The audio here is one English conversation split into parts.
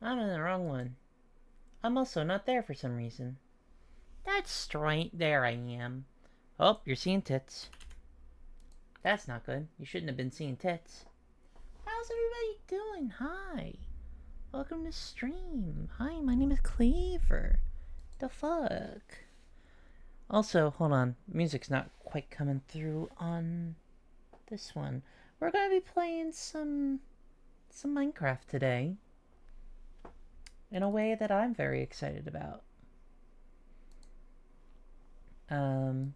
I'm in the wrong one. I'm also not there for some reason. That's straight. There I am. Oh, you're seeing tits. That's not good. You shouldn't have been seeing tits. How's everybody doing? Hi. Welcome to stream. Hi, my name is Cleaver. The fuck? Also, hold on. Music's not quite coming through on this one. We're gonna be playing some Minecraft today in a way that I'm very excited about. Um,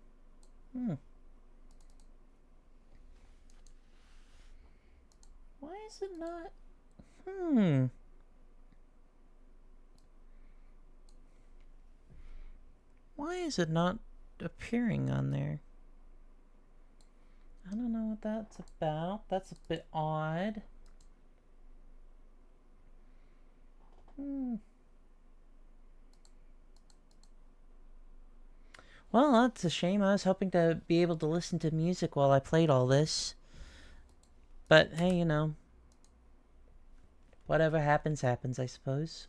hmm. Why is it not? Why is it not appearing on there? I don't know what that's about. That's a bit odd. Well, that's a shame. I was hoping to be able to listen to music while I played all this. But hey, you know, whatever happens, happens, I suppose.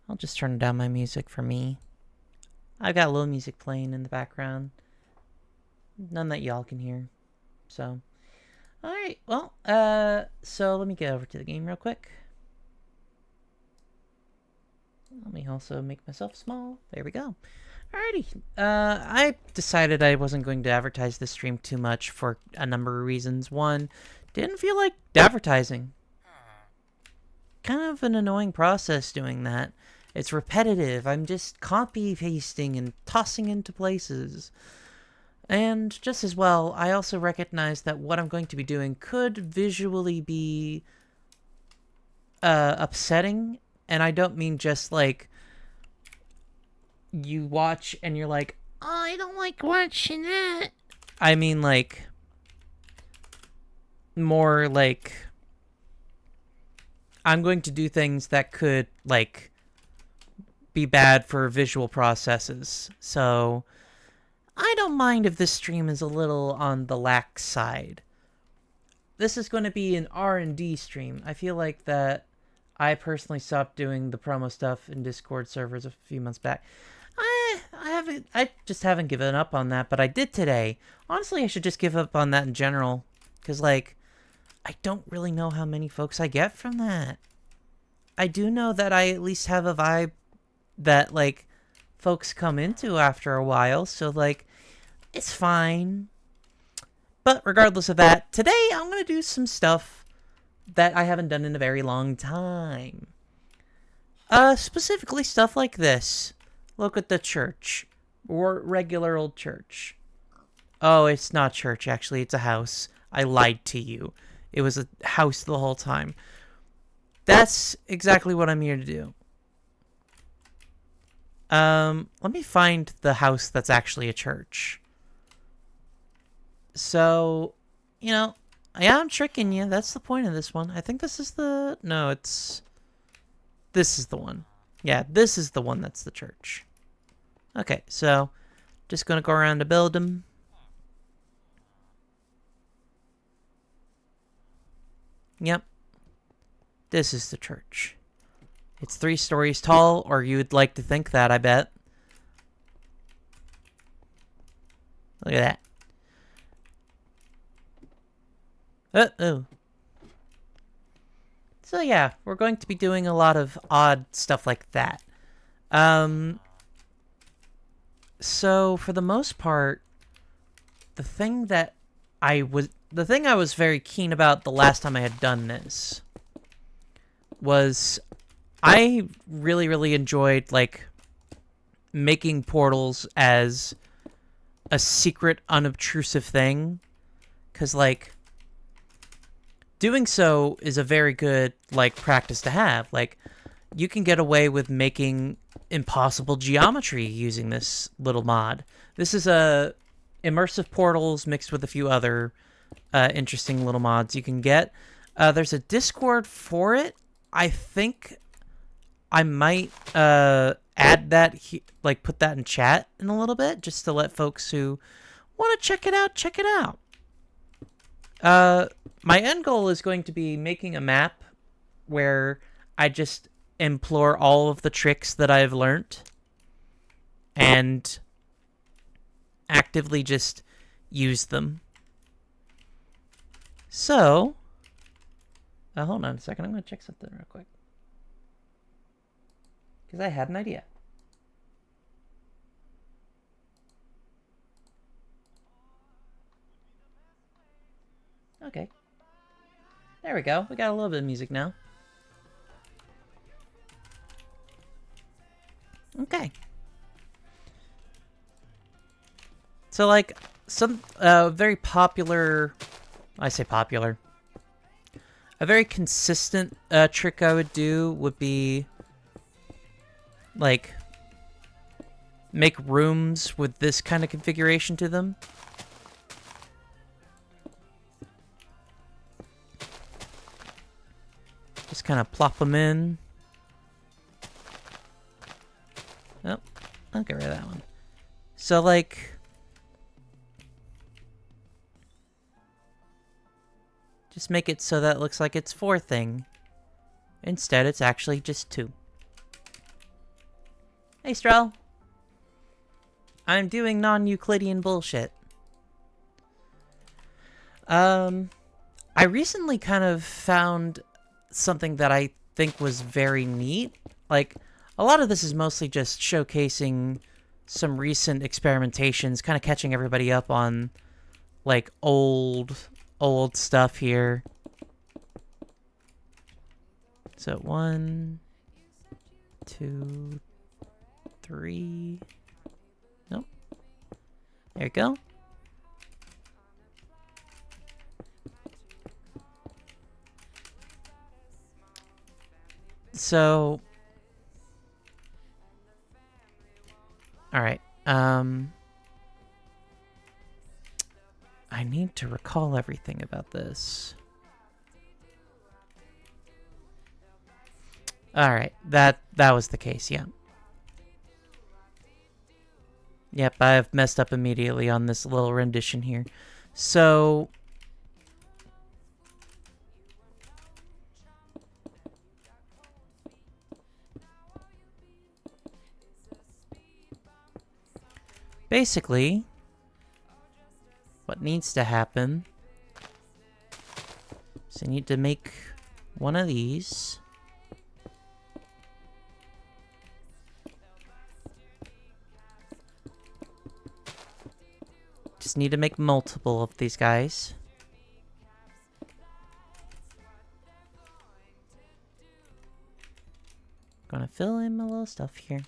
I'll just turn down my music for me. I've got low music playing in the background. None that y'all can hear. So, alright, well, so let me get over to the game real quick. Let me also make myself small. There we go. Alrighty. I decided I wasn't going to advertise this stream too much for a number of reasons. One, didn't feel like advertising. Kind of an annoying process doing that. It's repetitive. I'm just copy pasting and tossing into places. And just as well, I also recognize that what I'm going to be doing could visually be upsetting. And I don't mean just like you watch and you're like, oh, I don't like watching that. I mean like more like I'm going to do things that could like be bad for visual processes. So I don't mind if this stream is a little on the lax side. This is going to be an R&D stream. I feel like that I personally stopped doing the promo stuff in Discord servers a few months back. I just haven't given up on that, but I did today. Honestly, I should just give up on that in general, because like I don't really know how many folks I get from that. I do know that I at least have a vibe that like folks come into after a while, so like it's fine. But regardless of that, today I'm going to do some stuff that I haven't done in a very long time. Specifically stuff like this. Look at the church. Or regular old church. Oh, it's not church, actually. It's a house. I lied to you. It was a house the whole time. That's exactly what I'm here to do. Let me find the house that's actually a church. So, you know, yeah, I'm tricking you. That's the point of this one. I think this is the... No, it's... This is the one. Yeah, this is the one that's the church. Okay, so just gonna go around to build them. Yep. This is the church. It's 3 stories tall, or you'd like to think that, I bet. Look at that. Oh. So yeah, we're going to be doing a lot of odd stuff like that. So for the most part, the thing I was very keen about the last time I had done this was I really enjoyed like making portals as a secret, unobtrusive thing, because like doing so is a very good like practice to have. Like you can get away with making impossible geometry using this little mod. This is a immersive portals mixed with a few other interesting little mods you can get. There's a Discord for it. I think I might add that, like put that in chat in a little bit, just to let folks who want to check it out. My end goal is going to be making a map where I just implore all of the tricks that I've learnt and actively just use them. So, hold on a second. I'm going to check something real quick. Because I had an idea. Okay. There we go. We got a little bit of music now. Okay. So, like, some very popular... I say popular. A very consistent trick I would do would be, like, make rooms with this kind of configuration to them. Just kind of plop them in. Oh, I'll get rid of that one. So, like... just make it so that it looks like it's 4 thing. Instead, it's actually just 2. Hey, Strel. I'm doing non-Euclidean bullshit. I recently kind of found something that I think was very neat. Like, a lot of this is mostly just showcasing some recent experimentations, kind of catching everybody up on, like, old stuff here. So 1, 2, 3. Nope. There you go. So, all right. I need to recall everything about this. All right, that was the case, yeah. Yep, I've messed up immediately on this little rendition here. So, basically, what needs to happen is I need to make one of these. Just need to make multiple of these guys. Gonna fill in my little stuff here.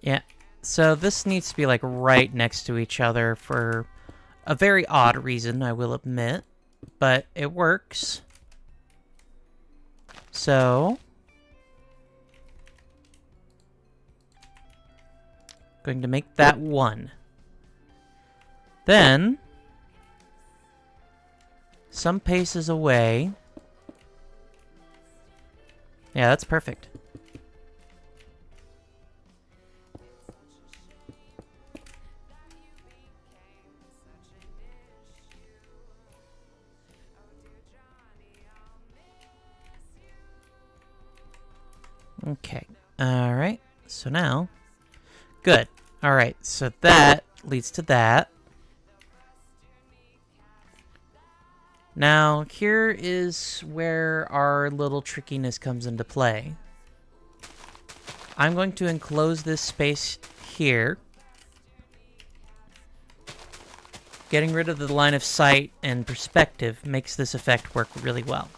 Yeah, so this needs to be like right next to each other for a very odd reason, I will admit, but it works. So, going to make that 1. Then, some paces away. Yeah, that's perfect. Okay. Alright. So now... good. Alright. So that leads to that. Now, here is where our little trickiness comes into play. I'm going to enclose this space here. Getting rid of the line of sight and perspective makes this effect work really well.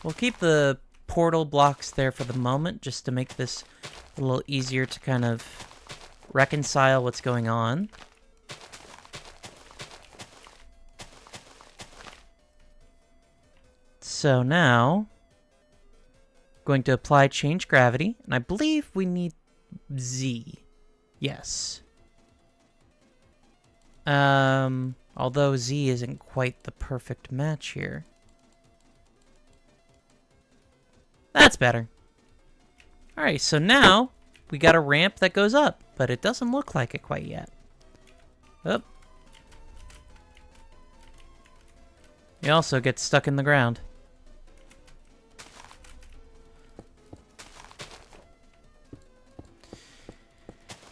We'll keep the portal blocks there for the moment, just to make this a little easier to kind of reconcile what's going on. So now, going to apply change gravity, and I believe we need Z. Yes. Although Z isn't quite the perfect match here. That's better. Alright, so now we got a ramp that goes up, but it doesn't look like it quite yet. Oh. You also get stuck in the ground.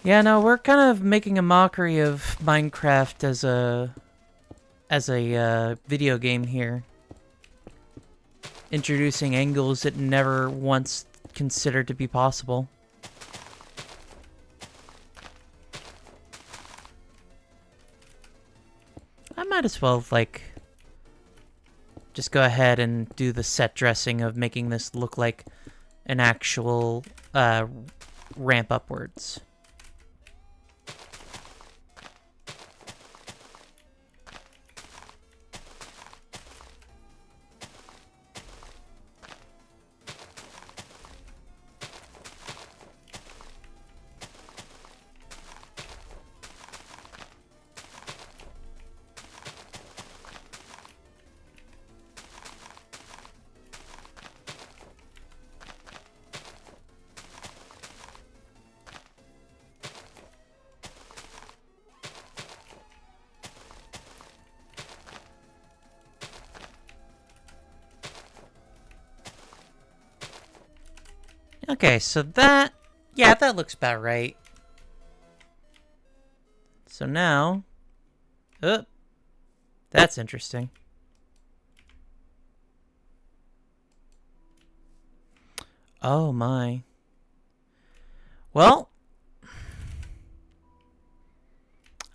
Yeah, no, we're kind of making a mockery of Minecraft as a video game here. Introducing angles it never once considered to be possible. I might as well, like, just go ahead and do the set dressing of making this look like an actual ramp upwards. Okay, so that... yeah, that looks about right. So now... oh, that's interesting. Oh my. Well...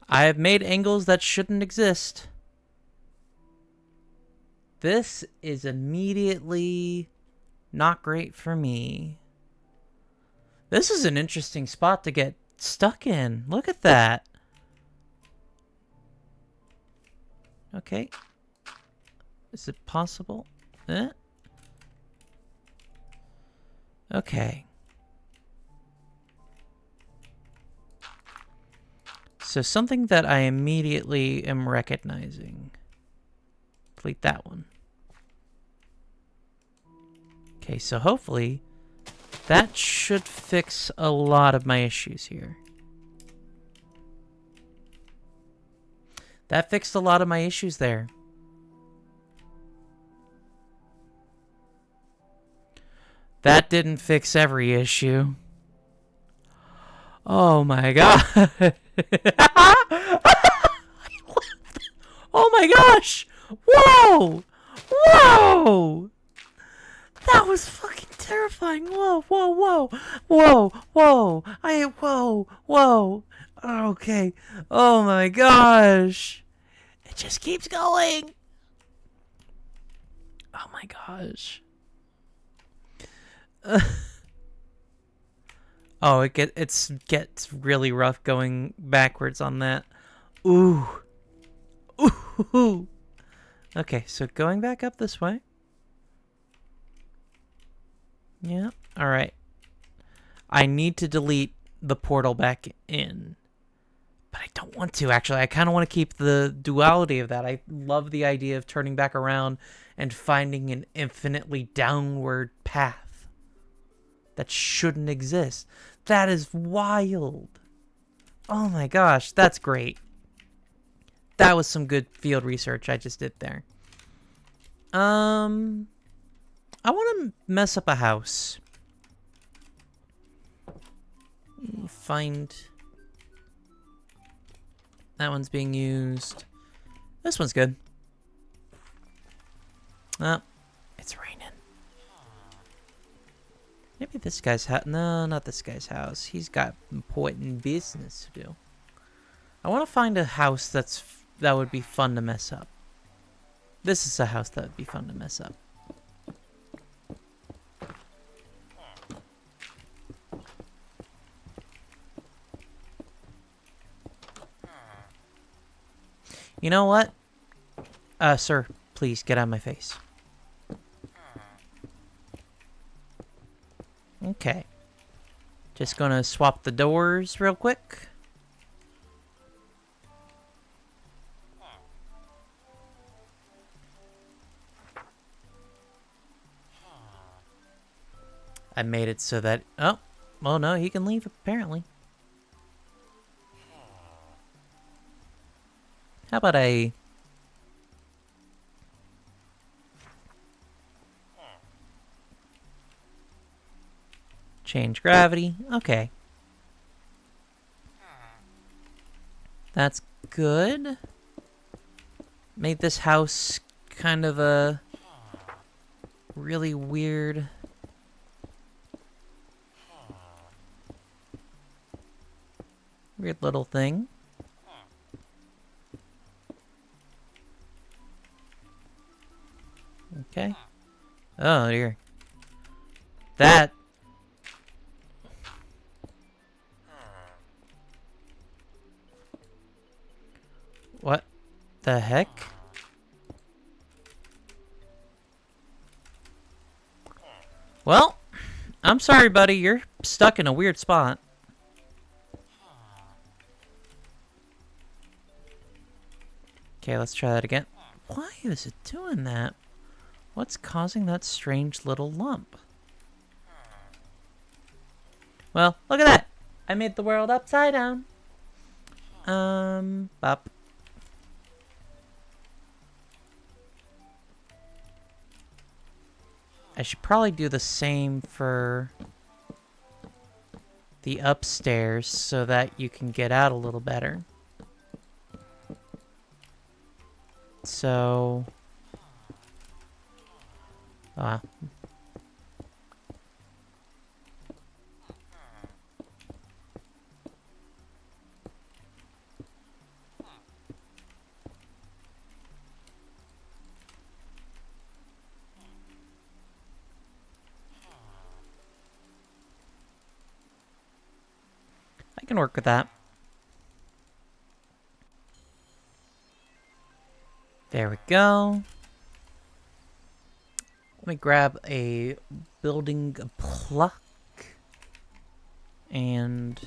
I have made angles that shouldn't exist. This is immediately not great for me. This is an interesting spot to get stuck in. Look at that. Okay. Is it possible? Okay. So something that I immediately am recognizing. Delete that one. Okay, so hopefully that should fix a lot of my issues here. That fixed a lot of my issues there. That didn't fix every issue. Oh my god. Oh my gosh! Whoa! Whoa! That was fucking terrifying. Whoa, whoa, whoa. Whoa, whoa. Whoa. Okay. Oh my gosh. It just keeps going. Oh my gosh. Oh, it gets really rough going backwards on that. Ooh. Ooh. Okay, so going back up this way. Yeah, alright. I need to delete the portal back in. But I don't want to, actually. I kind of want to keep the duality of that. I love the idea of turning back around and finding an infinitely downward path that shouldn't exist. That is wild. Oh my gosh, that's great. That was some good field research I just did there. I want to mess up a house. Find... that one's being used. This one's good. Oh, it's raining. Maybe this guy's house. No, not this guy's house. He's got important business to do. I want to find a house that would be fun to mess up. This is a house that would be fun to mess up. You know what? Sir, please get out of my face. Okay. Just gonna swap the doors real quick. I made it so that... Oh, well, no, he can leave, apparently. How about I... change gravity? Okay. That's good. Made this house kind of a really weird... weird little thing. Okay. Oh dear. That... What the heck? Well, I'm sorry, buddy. You're stuck in a weird spot. Okay, let's try that again. Why is it doing that? What's causing that strange little lump? Well, look at that! I made the world upside down. Bop. I should probably do the same for the upstairs so that you can get out a little better. So... I can work with that. There we go. Let me grab a building block and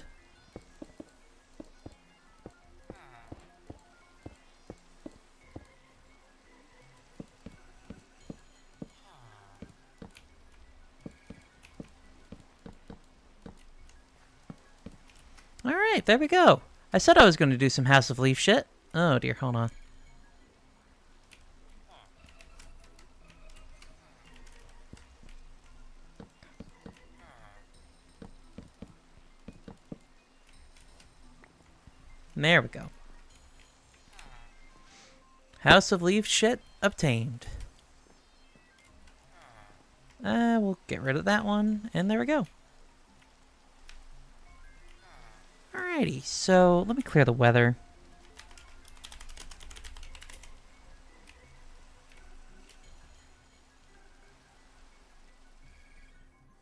alright, there we go. I said I was going to do some House of Leaf shit. Oh dear, hold on. There we go. House of Leaf shit obtained. We'll get rid of that one, and there we go. Alrighty, so let me clear the weather.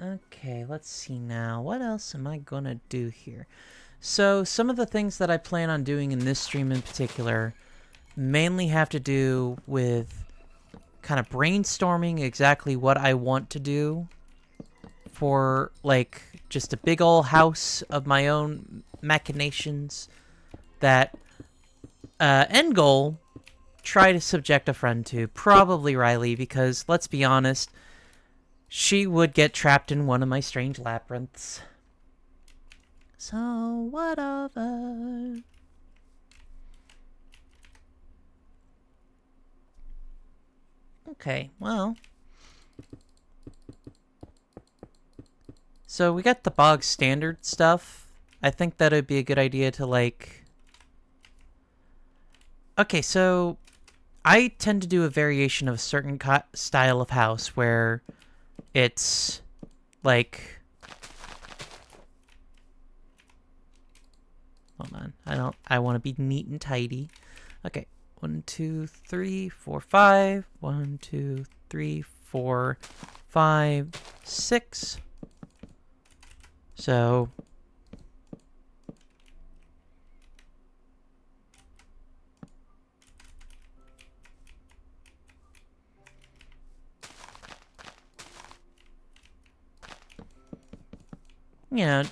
Okay, let's see now. What else am I gonna do here? So, some of the things that I plan on doing in this stream in particular mainly have to do with kind of brainstorming exactly what I want to do for, like, just a big ol' house of my own machinations that, end goal, try to subject a friend to. Probably Riley, because, let's be honest, she would get trapped in one of my strange labyrinths. So, whatever. Okay, well. So, we got the bog standard stuff. I think that would be a good idea to, like... Okay, so... I tend to do a variation of a certain style of house where it's, like... Hold on. I want to be neat and tidy. Okay. 1, 2, 3, 4, 5. 1, 2, 3, 4, 5, 6. So... you know,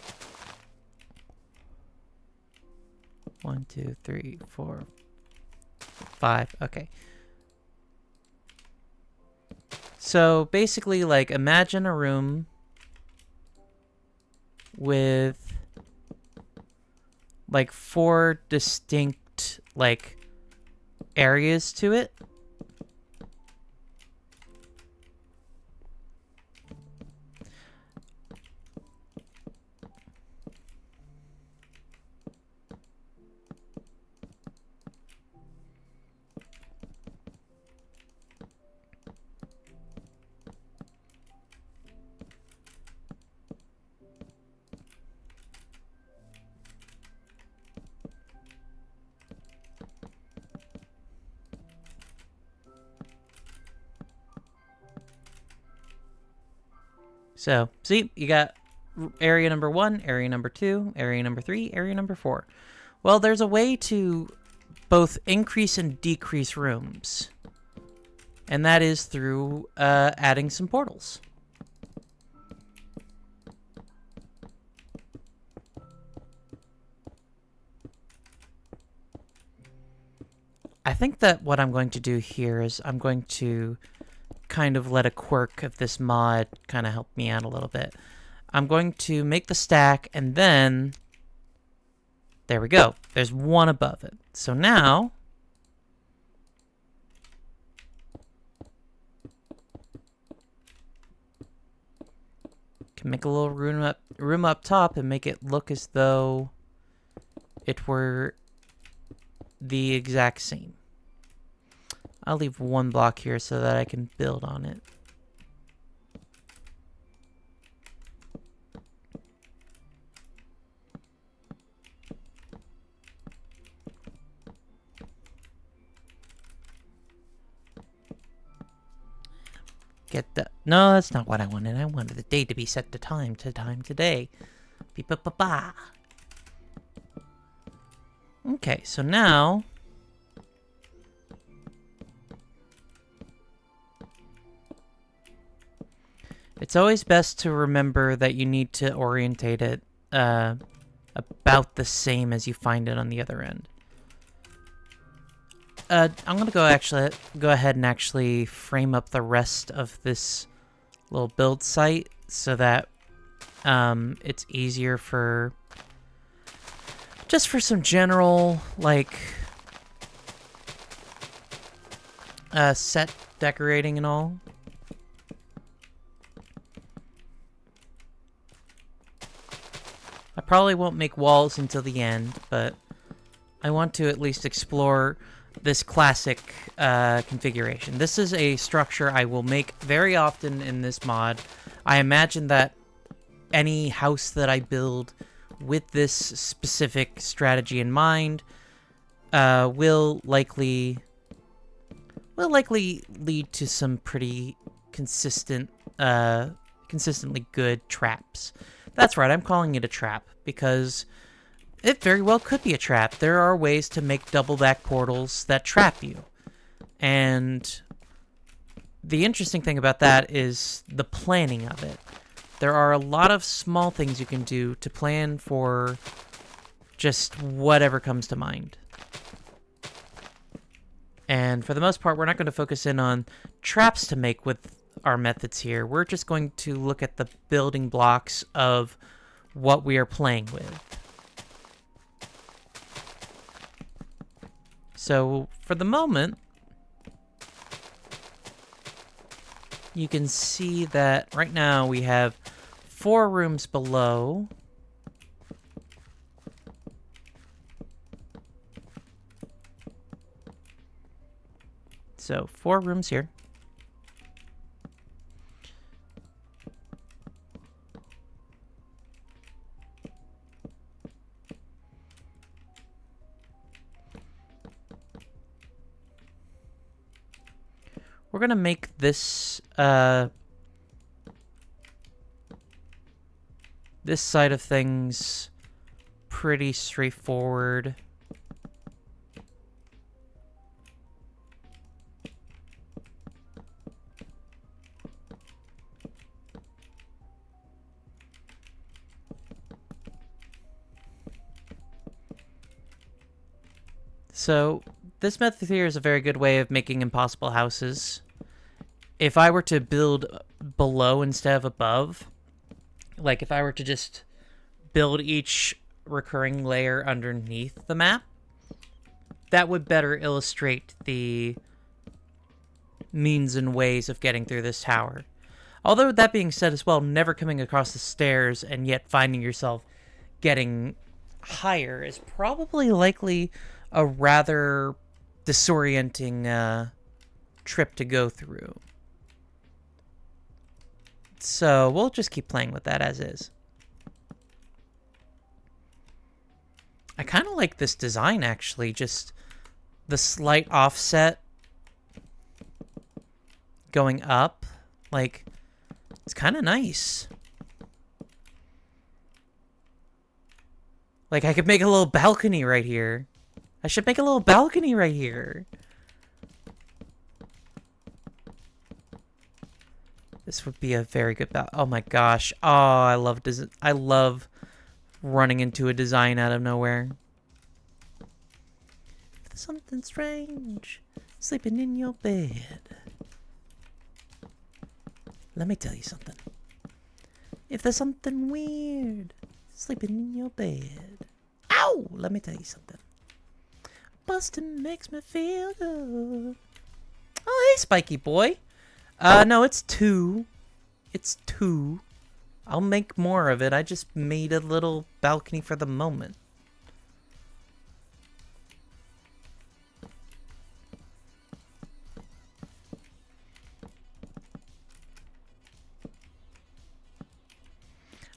1, 2, 3, 4, 5. Okay. So basically, like, imagine a room with like 4 distinct like areas to it. So, see, you got area number 1, area number 2, area number 3, area number 4. Well, there's a way to both increase and decrease rooms. And that is through adding some portals. I think that what I'm going to do here is I'm going to kind of let a quirk of this mod kind of help me out a little bit. I'm going to make the stack, and then there we go. There's one above it. So now can make a little room up top and make it look as though it were the exact same. I'll leave one block here so that I can build on it. Get the... No, that's not what I wanted. I wanted the day to be set to time today. Beep-ba-ba-ba. Okay, so now... it's always best to remember that you need to orientate it about the same as you find it on the other end. I'm gonna go ahead and actually frame up the rest of this little build site so that it's easier for just for some general like set decorating and all. I probably won't make walls until the end, but I want to at least explore this classic configuration. This is a structure I will make very often in this mod. I imagine that any house that I build with this specific strategy in mind will likely lead to some pretty consistently good traps. That's right, I'm calling it a trap because it very well could be a trap. There are ways to make double back portals that trap you. And the interesting thing about that is the planning of it. There are a lot of small things you can do to plan for just whatever comes to mind. And for the most part, we're not going to focus in on traps to make with our methods here. We're just going to look at the building blocks of what we are playing with. So for the moment, you can see that right now we have 4 rooms below. So 4 rooms here. We're gonna make this this side of things pretty straightforward. So, this method here is a very good way of making impossible houses. If I were to build below instead of above, like if I were to just build each recurring layer underneath the map, that would better illustrate the means and ways of getting through this tower. Although, that being said as well, never coming across the stairs and yet finding yourself getting higher is probably likely a rather disorienting trip to go through. So, we'll just keep playing with that as is. I kind of like this design, actually. Just the slight offset going up. Like, it's kind of nice. Like, I could make a little balcony right here. I should make a little balcony right here. This would be a very good oh my gosh. Oh, I love running into a design out of nowhere. There's something strange sleeping in your bed. Let me tell you something. If there's something weird sleeping in your bed. Ow! Let me tell you something. Bustin' makes me feel good. Oh, hey, Spiky boy. No, it's 2. It's 2. I'll make more of it. I just made a little balcony for the moment.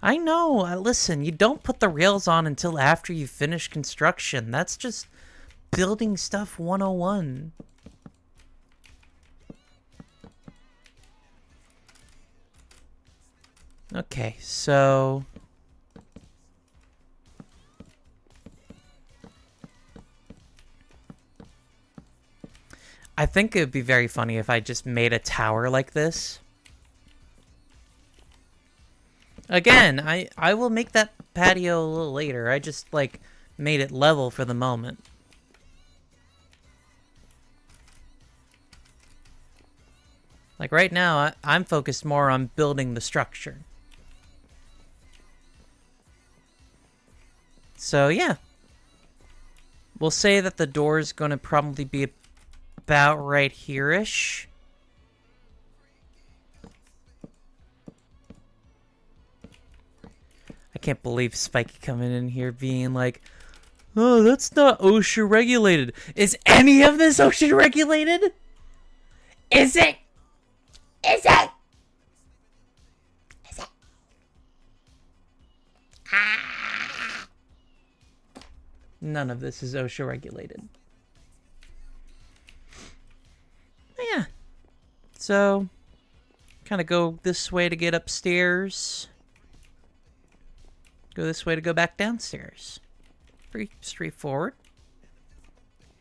I know. Listen, you don't put the rails on until after you finish construction. That's just building stuff 101. Okay, so I think it would be very funny if I just made a tower like this. Again, I will make that patio a little later. I just, like, made it level for the moment. Like, right now, I'm focused more on building the structure. So, yeah. We'll say that the door is going to probably be about right here-ish. I can't believe Spiky coming in here being like, oh, that's not OSHA regulated. Is any of this OSHA regulated? Is it? Is it? Is it? Ah. None of this is OSHA regulated. Yeah. So, kind of go this way to get upstairs. Go this way to go back downstairs. Pretty straightforward.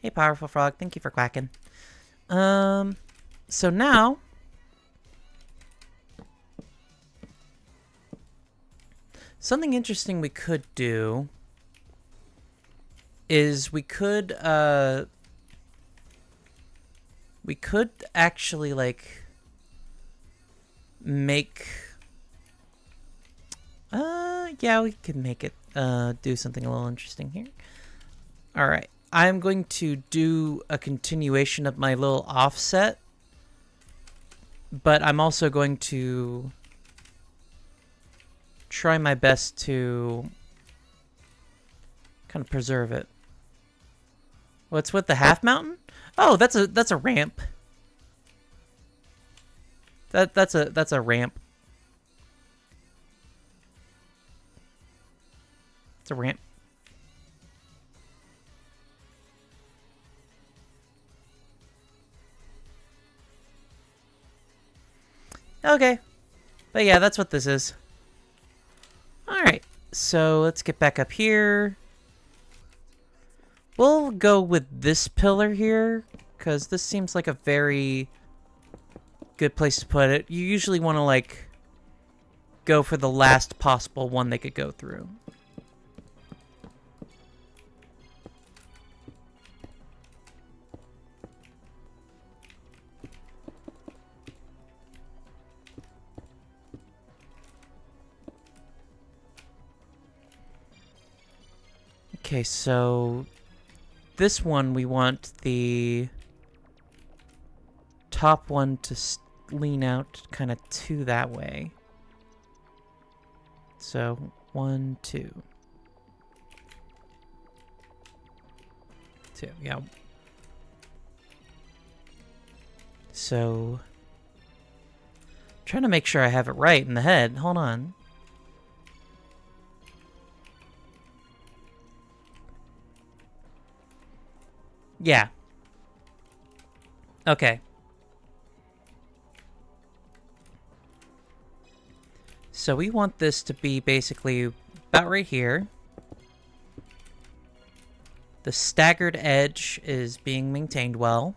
Hey, Powerful Frog. Thank you for quacking. So now, something interesting we could do is we could actually, like, make... yeah, we could make it, do something a little interesting here. Alright, I'm going to do a continuation of my little offset, but I'm also going to try my best to kind of preserve it. What's with the half mountain? Oh, that's a ramp. That's a ramp. It's a ramp. Okay. But yeah, that's what this is. Alright, so let's get back up here. We'll go with this pillar here, because this seems like a very good place to put it. You usually want to, like, go for the last possible one they could go through. Okay, so this one we want the top one to lean out kind of to that way. So 1, 2. 2, yeah. So, trying to make sure I have it right in the head. Hold on. Yeah. Okay. So we want this to be basically about right here. The staggered edge is being maintained well.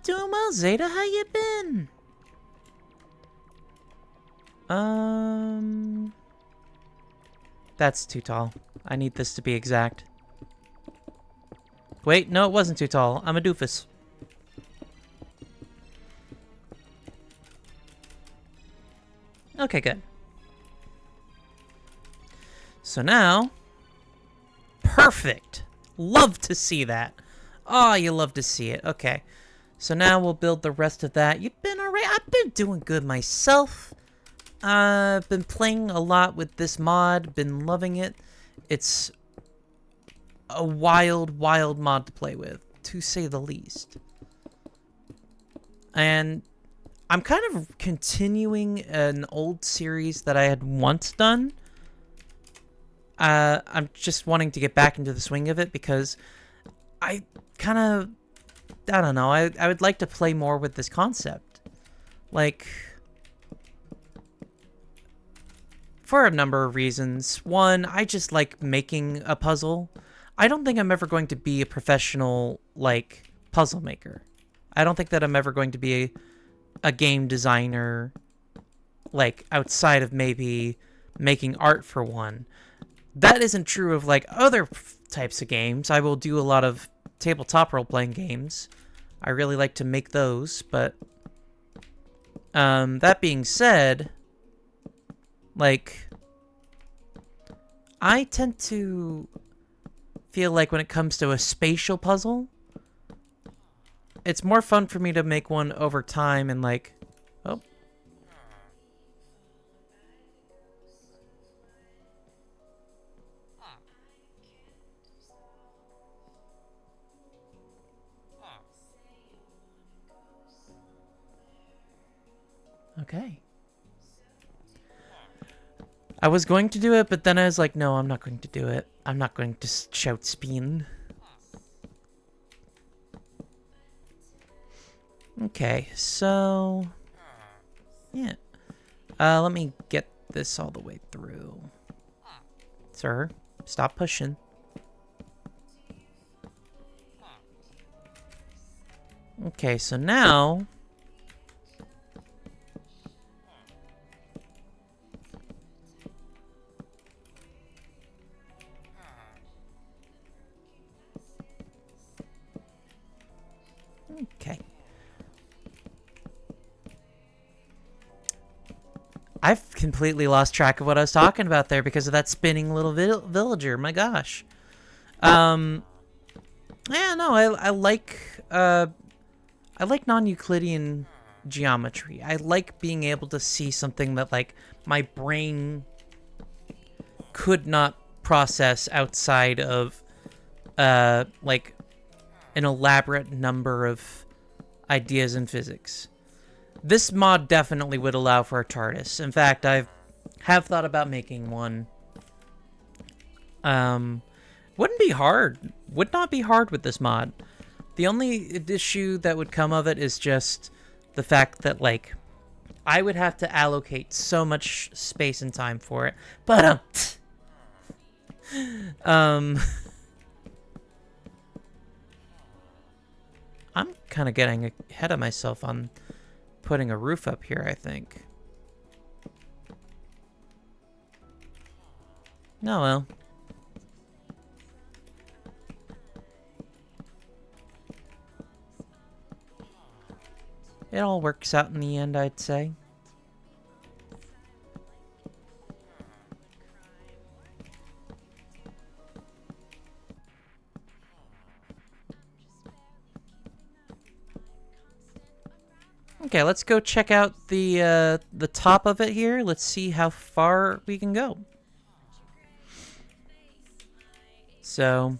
Doing well, Zeta. How you been? That's too tall. I need this to be exact. Wait, no, it wasn't too tall. I'm a doofus. Okay, good. So now... Perfect! Love to see that. Oh, you love to see it. Okay. So now we'll build the rest of that. You've been alright? I've been doing good myself. I've been playing a lot with this mod. Been loving it. It's a wild, wild mod to play with, to say the least. And I'm kind of continuing an old series that I had once done. I'm just wanting to get back into the swing of it because I kind of, I don't know, I would like to play more with this concept. Like, for a number of reasons. One, I just like making a puzzle. I don't think I'm ever going to be a professional, like, puzzle maker. I don't think that I'm ever going to be a game designer, like, outside of maybe making art for one. That isn't true of, like, other types of games. I will do a lot of tabletop role-playing games. I really like to make those, but... that being said... Like... I tend to feel like when it comes to a spatial puzzle... It's more fun for me to make one over time and, like... Oh. Okay. I was going to do it, but then I was like, no, I'm not going to do it. I'm not going to shout spin. Okay, so... Yeah. Let me get this all the way through. Sir, stop pushing. Okay, so now... Okay. I've completely lost track of what I was talking about there because of that spinning little villager. My gosh. Yeah, no, I like non-Euclidean geometry. I like being able to see something that, like, my brain could not process outside of, like, an elaborate number of ideas in physics. This mod definitely would allow for a TARDIS. In fact, I have thought about making one. Wouldn't be hard. Would not be hard with this mod. The only issue that would come of it is just the fact that, like, I would have to allocate so much space and time for it. But, I'm kind of getting ahead of myself on putting a roof up here, I think. No, well. It all works out in the end, I'd say. Okay, let's go check out the top of it here. Let's see how far we can go. So,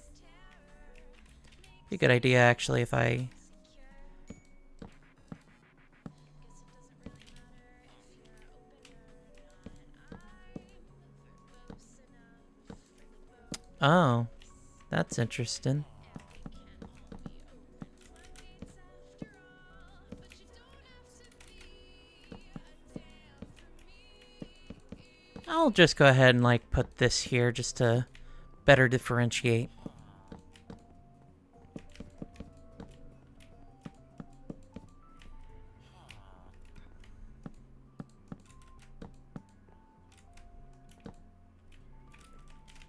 be a good idea actually if I... Oh, that's interesting. I'll just go ahead and like put this here just to better differentiate.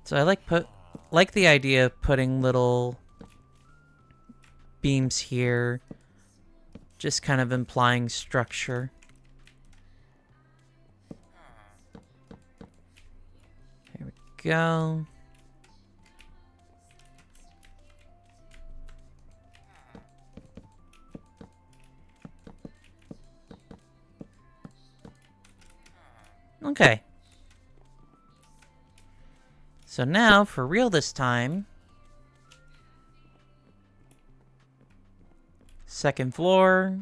So I like the idea of putting little beams here, just kind of implying structure. There we go. Okay. So now, for real this time, second floor,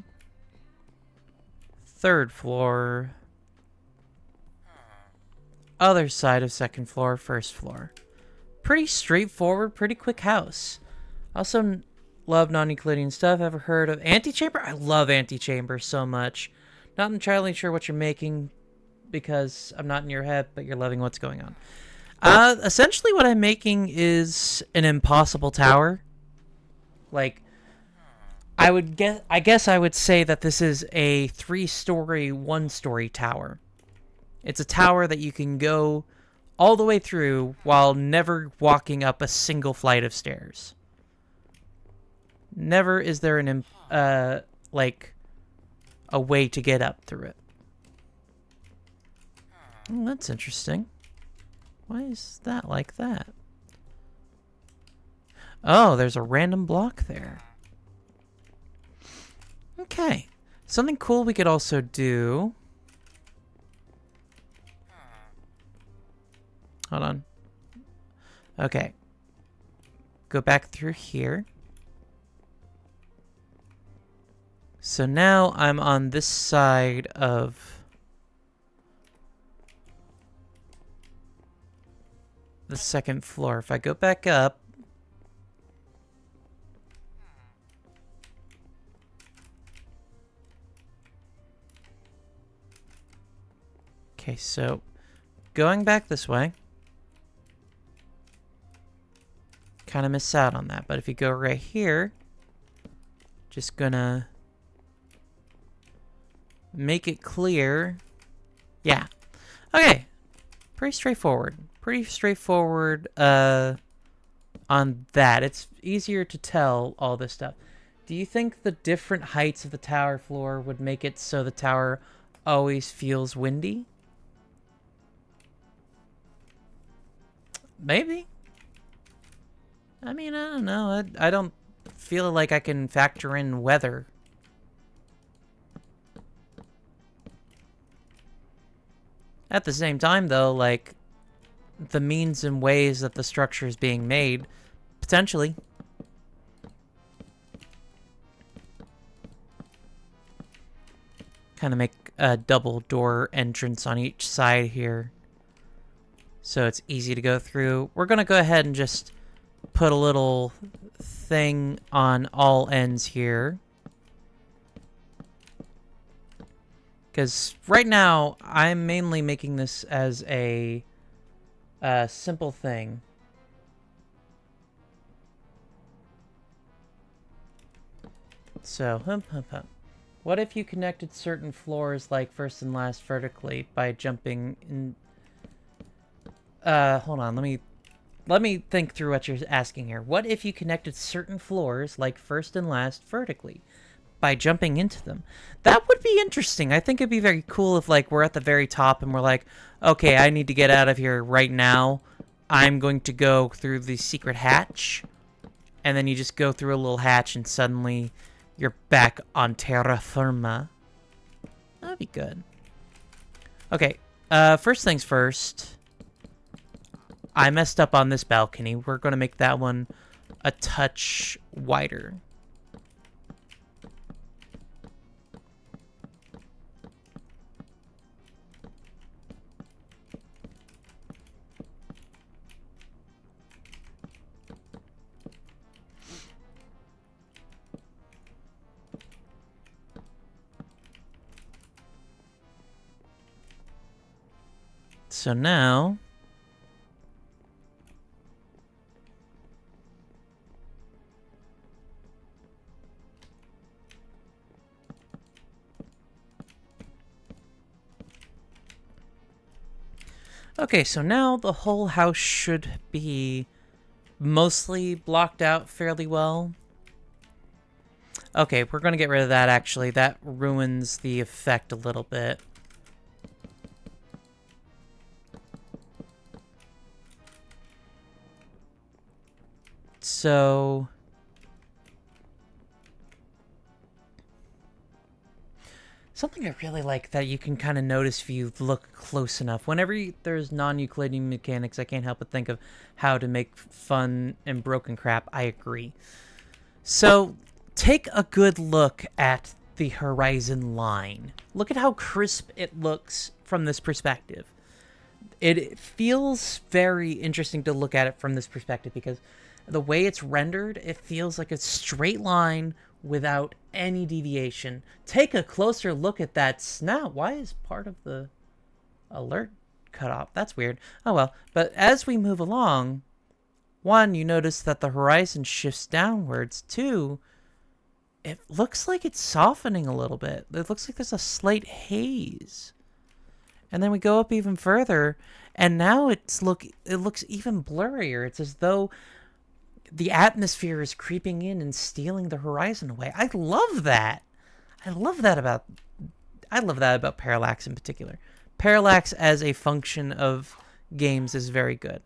third floor, other side of second floor, first floor. Pretty straightforward, pretty quick house. Also love non-Euclidean stuff. Ever heard of antechamber? I love antechamber so much. Not entirely sure what you're making because I'm not in your head, but you're loving what's going on. Essentially what I'm making is an impossible tower. Like, I guess I would say that this is a 3-story, 1-story tower. It's a tower that you can go all the way through while never walking up a single flight of stairs. Never is there like a way to get up through it. Oh, that's interesting. Why is that like that? Oh, there's a random block there. Okay. Something cool we could also do... Hold on. Okay. Go back through here. So now I'm on this side of the second floor. If I go back up, okay, so going back this way, kind of miss out on that. But if you go right here, just gonna make it clear. Yeah. Okay. Pretty straightforward. Pretty straightforward on that. It's easier to tell all this stuff. Do you think the different heights of the tower floor would make it so the tower always feels windy? Maybe. I mean, I don't know. I don't feel like I can factor in weather. At the same time, though, like, the means and ways that the structure is being made, potentially. Kind of make a double door entrance on each side here, so it's easy to go through. We're going to go ahead and just put a little thing on all ends here. Because right now, I'm mainly making this as a simple thing. So, what if you connected certain floors like first and last vertically by jumping in... hold on, let me think through what you're asking here. What if you connected certain floors like first and last vertically by jumping into them. That would be interesting. I think it'd be very cool if, like, we're at the very top and we're like, okay, I need to get out of here right now. I'm going to go through the secret hatch. And then you just go through a little hatch and suddenly you're back on terra firma. That'd be good. Okay, first things first. I messed up on this balcony. We're going to make that one a touch wider. So now, okay, so now the whole house should be mostly blocked out fairly well. Okay, we're going to get rid of that, actually. That ruins the effect a little bit. So something I really like that you can kind of notice if you look close enough. Whenever there's non-Euclidean mechanics, I can't help but think of how to make fun and broken crap. I agree. So take a good look at the horizon line. Look at how crisp it looks from this perspective. It feels very interesting to look at it from this perspective because the way it's rendered, it feels like a straight line without any deviation. Take a closer look at that snout. Why is part of the alert cut off? That's weird. Oh well. But as we move along, one, you notice that the horizon shifts downwards. Two, it looks like it's softening a little bit. It looks like there's a slight haze. And then we go up even further, and now it looks even blurrier. It's as though the atmosphere is creeping in and stealing the horizon away. I love that. I love that about parallax in particular. Parallax as a function of games is very good.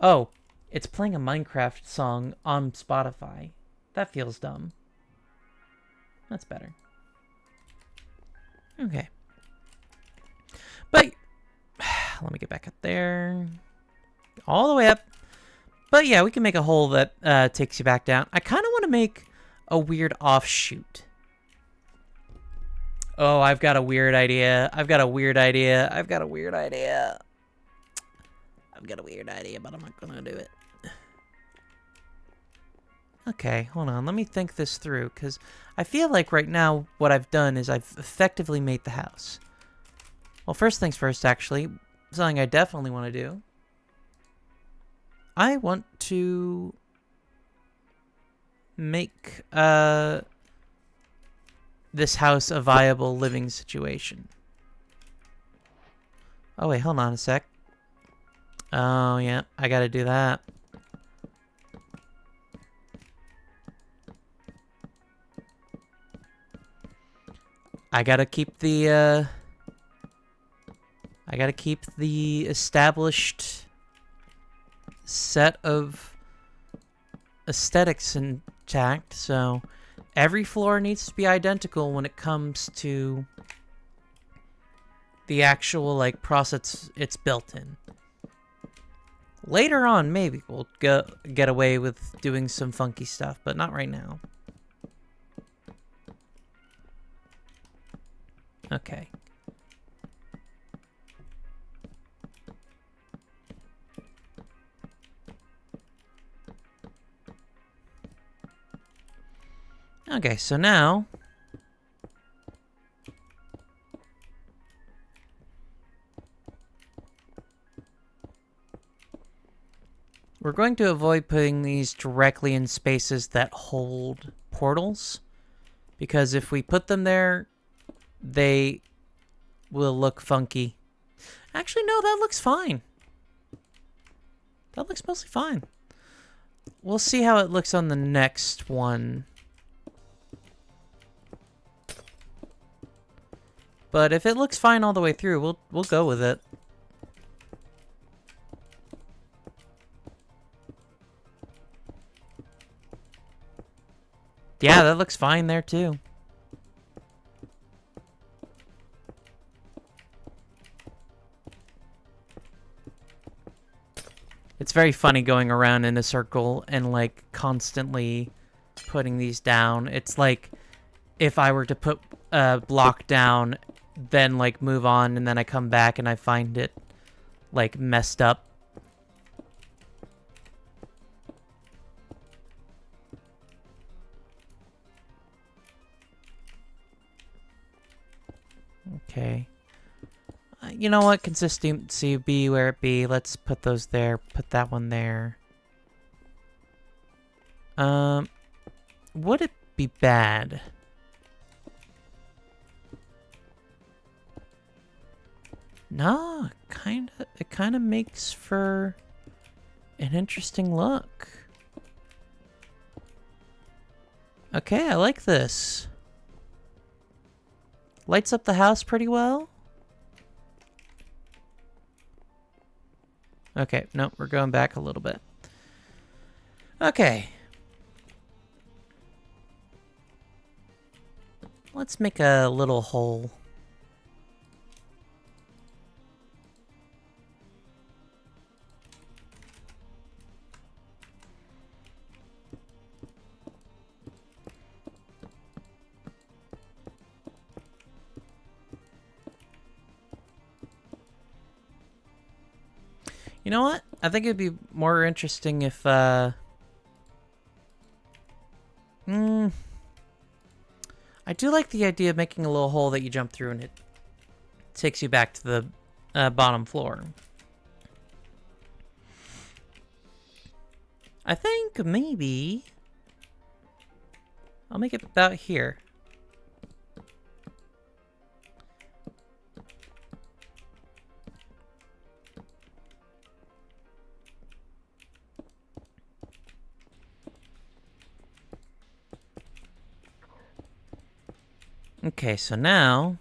Oh, it's playing a Minecraft song on Spotify. That feels dumb. That's better. Okay. But let me get back up there. All the way up. But yeah, we can make a hole that takes you back down. I kind of want to make a weird offshoot. Oh, I've got a weird idea. I've got a weird idea, but I'm not going to do it. Okay, hold on. Let me think this through, because I feel like right now what I've done is I've effectively made the house. Well, first things first, actually. Something I definitely want to do. I want to make this house a viable living situation. Oh, wait, hold on a sec. Oh, yeah, I gotta do that. I gotta keep the established set of aesthetics intact, so every floor needs to be identical when it comes to the actual, like, process it's built in. Later on, maybe we'll get away with doing some funky stuff, but not right now. Okay. Okay, so now we're going to avoid putting these directly in spaces that hold portals, because if we put them there, they will look funky. Actually, no, that looks fine. That looks mostly fine. We'll see how it looks on the next one. But if it looks fine all the way through, we'll go with it. Yeah, that looks fine there too. It's very funny going around in a circle and like constantly putting these down. It's like if I were to put a block down, then like move on, and then I come back and I find it like messed up. Okay. You know what? Consistency be where it be. Let's put those there. Put that one there. Would it be bad? No, it kinda makes for an interesting look. Okay, I like this. Lights up the house pretty well. Okay, nope, we're going back a little bit. Okay. Let's make a little hole. You know what? I think it'd be more interesting if, I do like the idea of making a little hole that you jump through and it takes you back to the bottom floor. I think maybe I'll make it about here. Okay, so now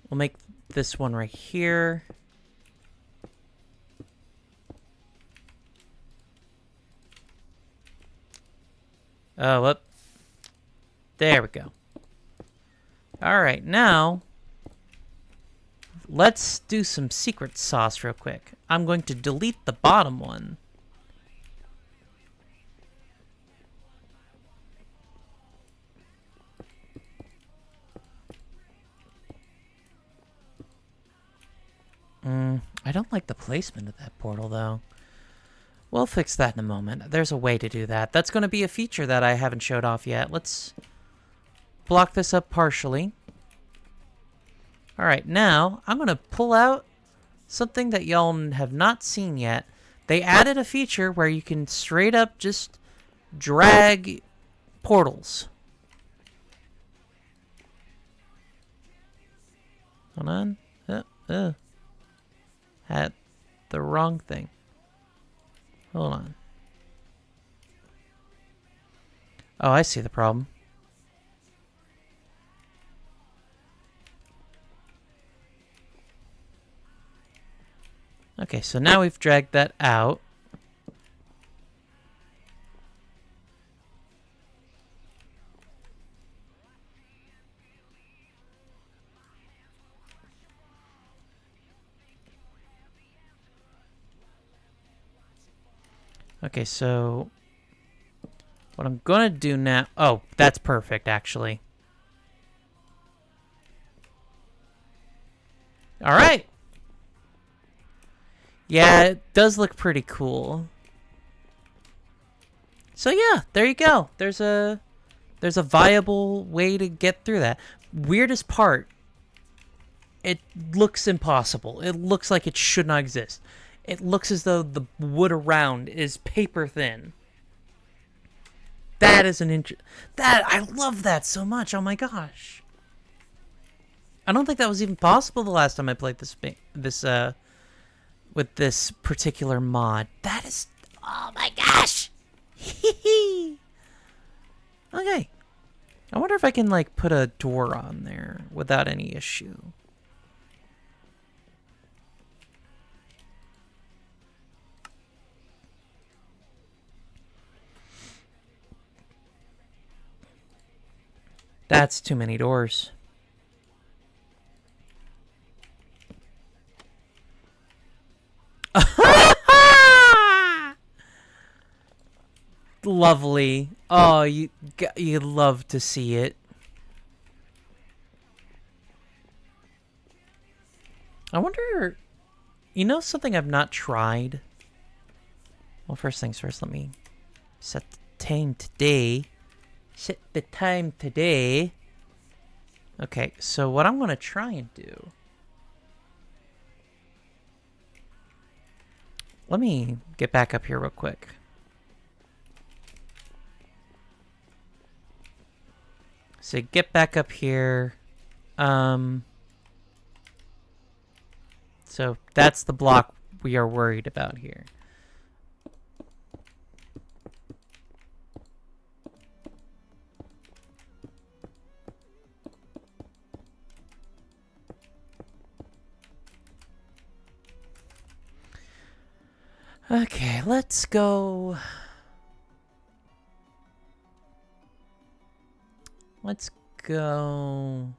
we'll make this one right here. Oh, whoop. There we go. All right, now let's do some secret sauce real quick. I'm going to delete the bottom one. I don't like the placement of that portal, though. We'll fix that in a moment. There's a way to do that. That's going to be a feature that I haven't showed off yet. Let's block this up partially. Alright, now I'm going to pull out something that y'all have not seen yet. They added a feature where you can straight up just drag portals. Hold on. Had the wrong thing. Hold on. Oh, I see the problem. Okay, so now we've dragged that out. Okay, so what I'm gonna do now... Oh, that's perfect, actually. Alright! Yeah, it does look pretty cool. So yeah, there you go. There's a viable way to get through that. Weirdest part, it looks impossible. It looks like it should not exist. It looks as though the wood around is paper thin. That is I love that so much. Oh my gosh. I don't think that was even possible the last time I played with this particular mod. That is, oh my gosh. Okay. I wonder if I can, like, put a door on there without any issue. That's too many doors. Lovely. Oh, you love to see it. I wonder, you know something I've not tried? Well, first things first, let me set the time today. Set the time today. Okay, so what I'm going to try and do... Let me get back up here real quick. So get back up here. So that's the block we are worried about here. Okay, let's go. Let's go.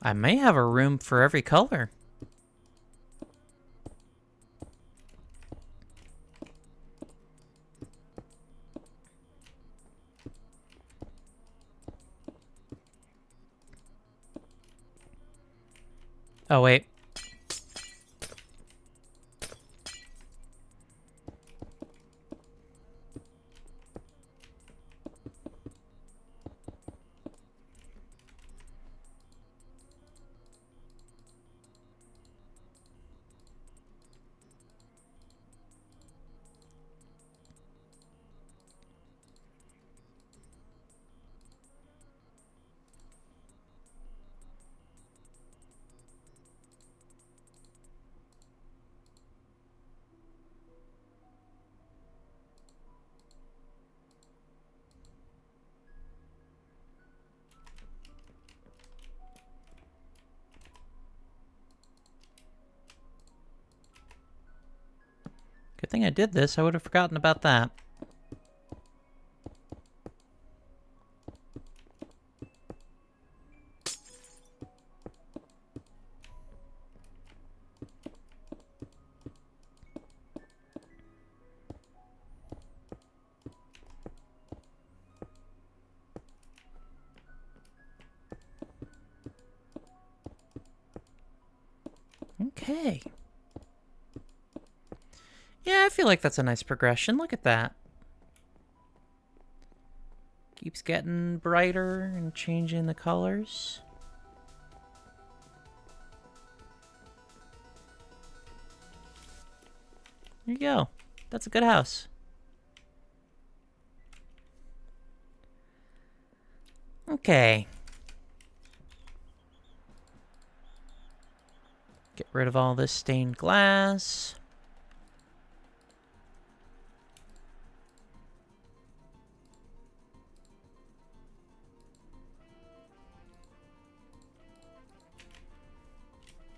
I may have a room for every color. Oh, wait. Good thing I did this. I would have forgotten about that. Okay. Yeah, I feel like that's a nice progression. Look at that. Keeps getting brighter and changing the colors. There you go. That's a good house. Okay. Get rid of all this stained glass.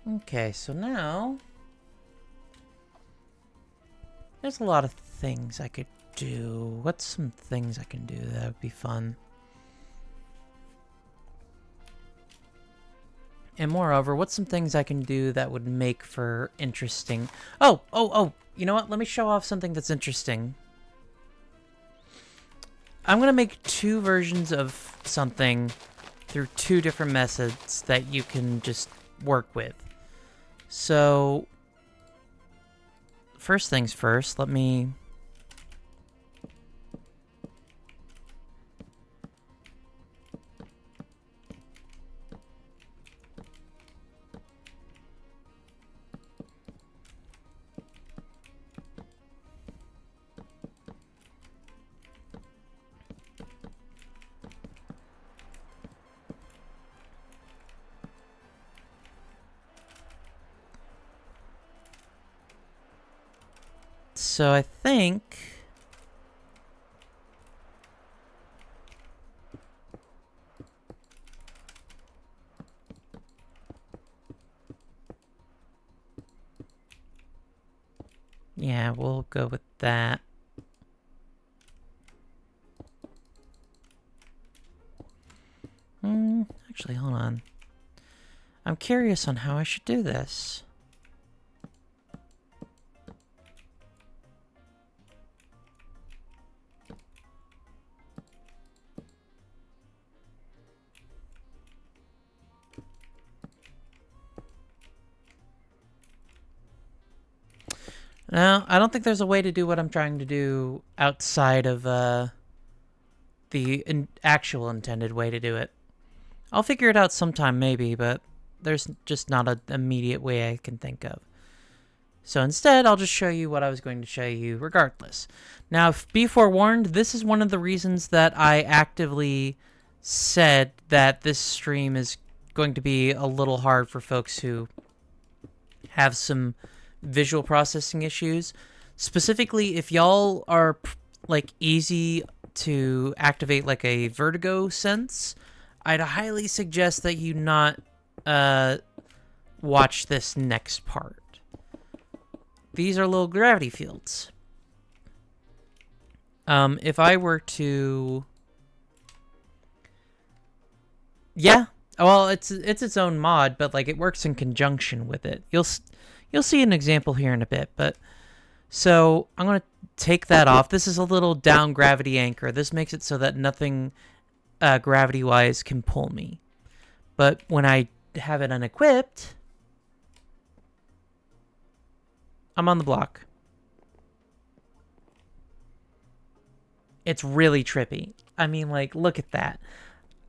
Okay, so now there's a lot of things I could do. What's some things I can do that would be fun? And moreover, what's some things I can do that would make for interesting... Oh! You know what? Let me show off something that's interesting. I'm going to make 2 versions of something through 2 different methods that you can just work with. So, first things first, let me... So I think... Yeah, we'll go with that. Actually, hold on. I'm curious on how I should do this. No, I don't think there's a way to do what I'm trying to do outside of the actual intended way to do it. I'll figure it out sometime maybe, but there's just not an immediate way I can think of. So instead, I'll just show you what I was going to show you regardless. Now, be forewarned, this is one of the reasons that I actively said that this stream is going to be a little hard for folks who have some visual processing issues. Specifically, if y'all are like easy to activate like a vertigo sense, I'd highly suggest that you not watch this next part. These are little gravity fields. If I were to... Yeah, well, it's its own mod, but like it works in conjunction with it. You'll see an example here in a bit, but... So, I'm going to take that off. This is a little down gravity anchor. This makes it so that nothing gravity-wise can pull me. But when I have it unequipped, I'm on the block. It's really trippy. I mean, like, look at that.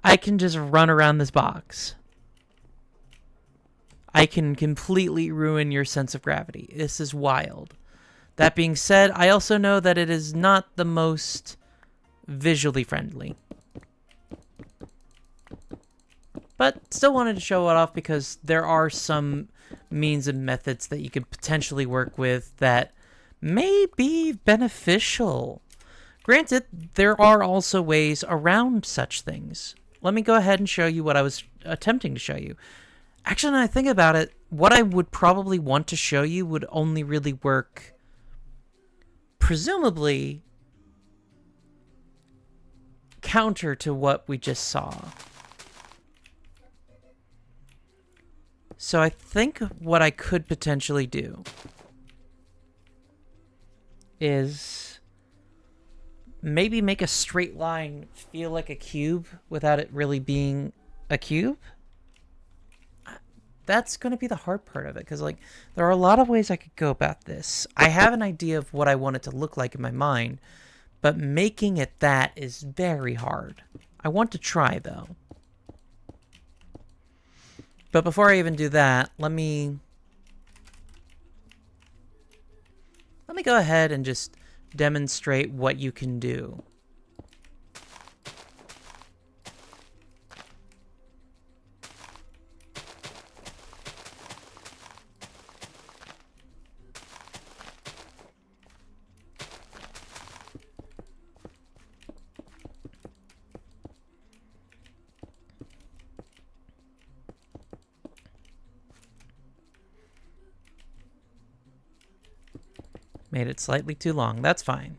I can just run around this box. I can completely ruin your sense of gravity. This is wild. That being said, I also know that it is not the most visually friendly. But still wanted to show it off because there are some means and methods that you could potentially work with that may be beneficial. Granted, there are also ways around such things. Let me go ahead and show you what I was attempting to show you. Actually, when I think about it, what I would probably want to show you would only really work, presumably, counter to what we just saw. So I think what I could potentially do is maybe make a straight line feel like a cube without it really being a cube. That's going to be the hard part of it, because like there are a lot of ways I could go about this. I have an idea of what I want it to look like in my mind, but making it that is very hard. I want to try, though. But before I even do that, let me go ahead and just demonstrate what you can do. Made it slightly too long. That's fine.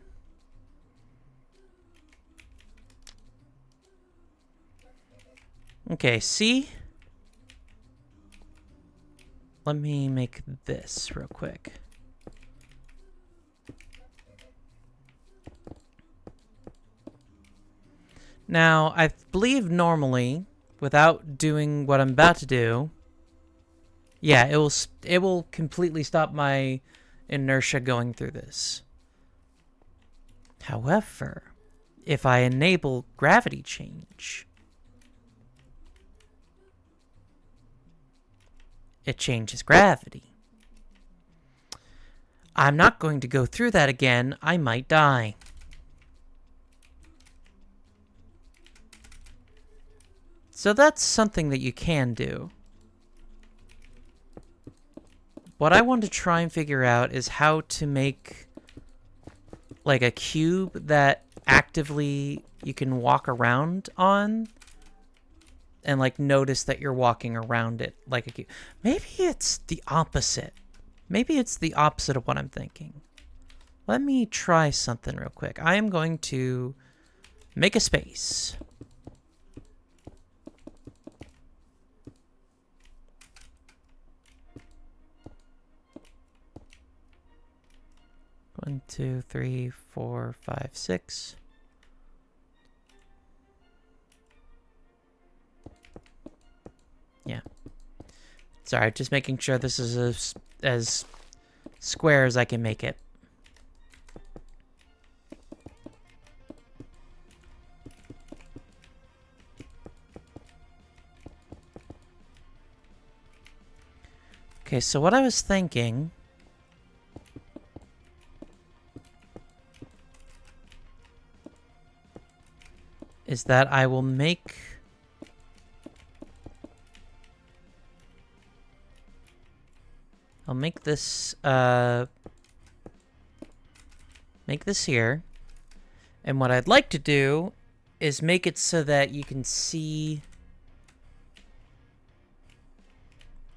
Okay, see? Let me make this real quick. Now, I believe normally, without doing what I'm about to do, yeah, it will completely stop my inertia going through this. However, if I enable gravity change, it changes gravity. I'm not going to go through that again. I might die. So that's something that you can do. What I want to try and figure out is how to make like a cube that actively you can walk around on and like notice that you're walking around it like a cube. Maybe it's the opposite. Maybe it's the opposite of what I'm thinking. Let me try something real quick. I am going to make a space. One, two, three, four, five, six. Yeah. Sorry, just making sure this is as square as I can make it. Okay, so what I was thinking is that I will make this here, and what I'd like to do is make it so that you can see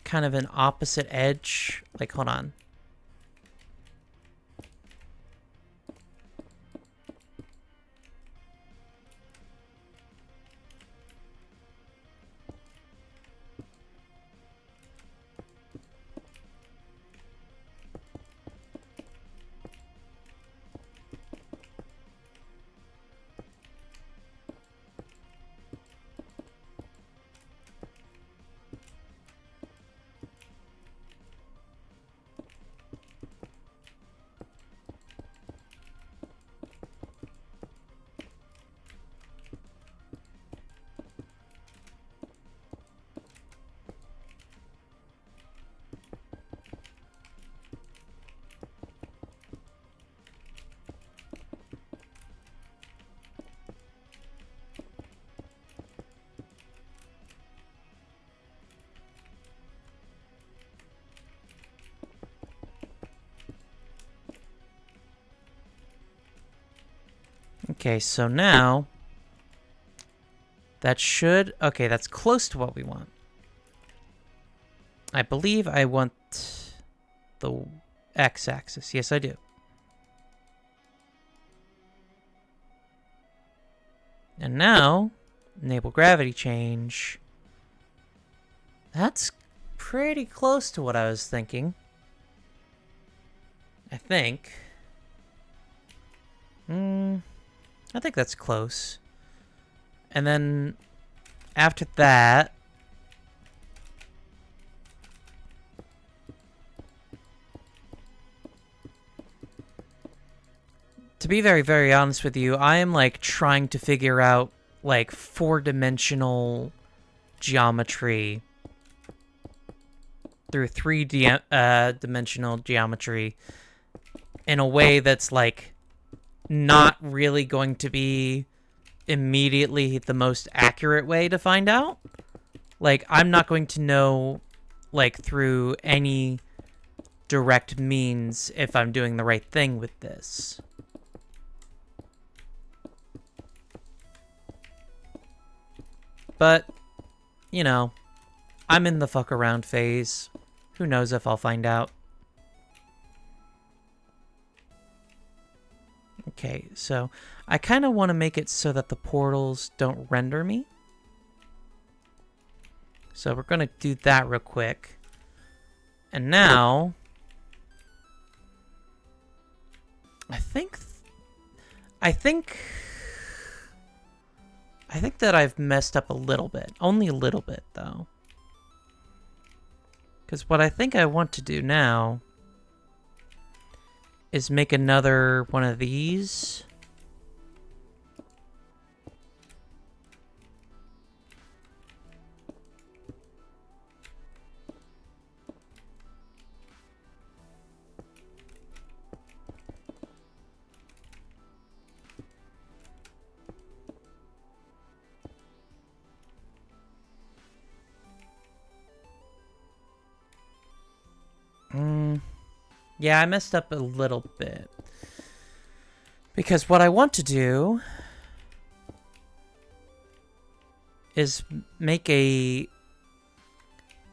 kind of an opposite edge. Like, hold on. Okay, so now that should... Okay, that's close to what we want. I believe I want the x-axis. Yes, I do. And now, enable gravity change. That's pretty close to what I was thinking. I think. I think that's close. And then after that, to be very, very honest with you, I am like trying to figure out like 4-dimensional geometry through 3-dimensional geometry in a way that's like not really going to be immediately the most accurate way to find out. Like, I'm not going to know, like, through any direct means if I'm doing the right thing with this. But, you know, I'm in the fuck around phase. Who knows if I'll find out. Okay, so I kind of want to make it so that the portals don't render me. So we're going to do that real quick. And now, I think that I've messed up a little bit. Only a little bit, though. Because what I think I want to do now is make another one of these. Yeah, I messed up a little bit. Because what I want to do is make a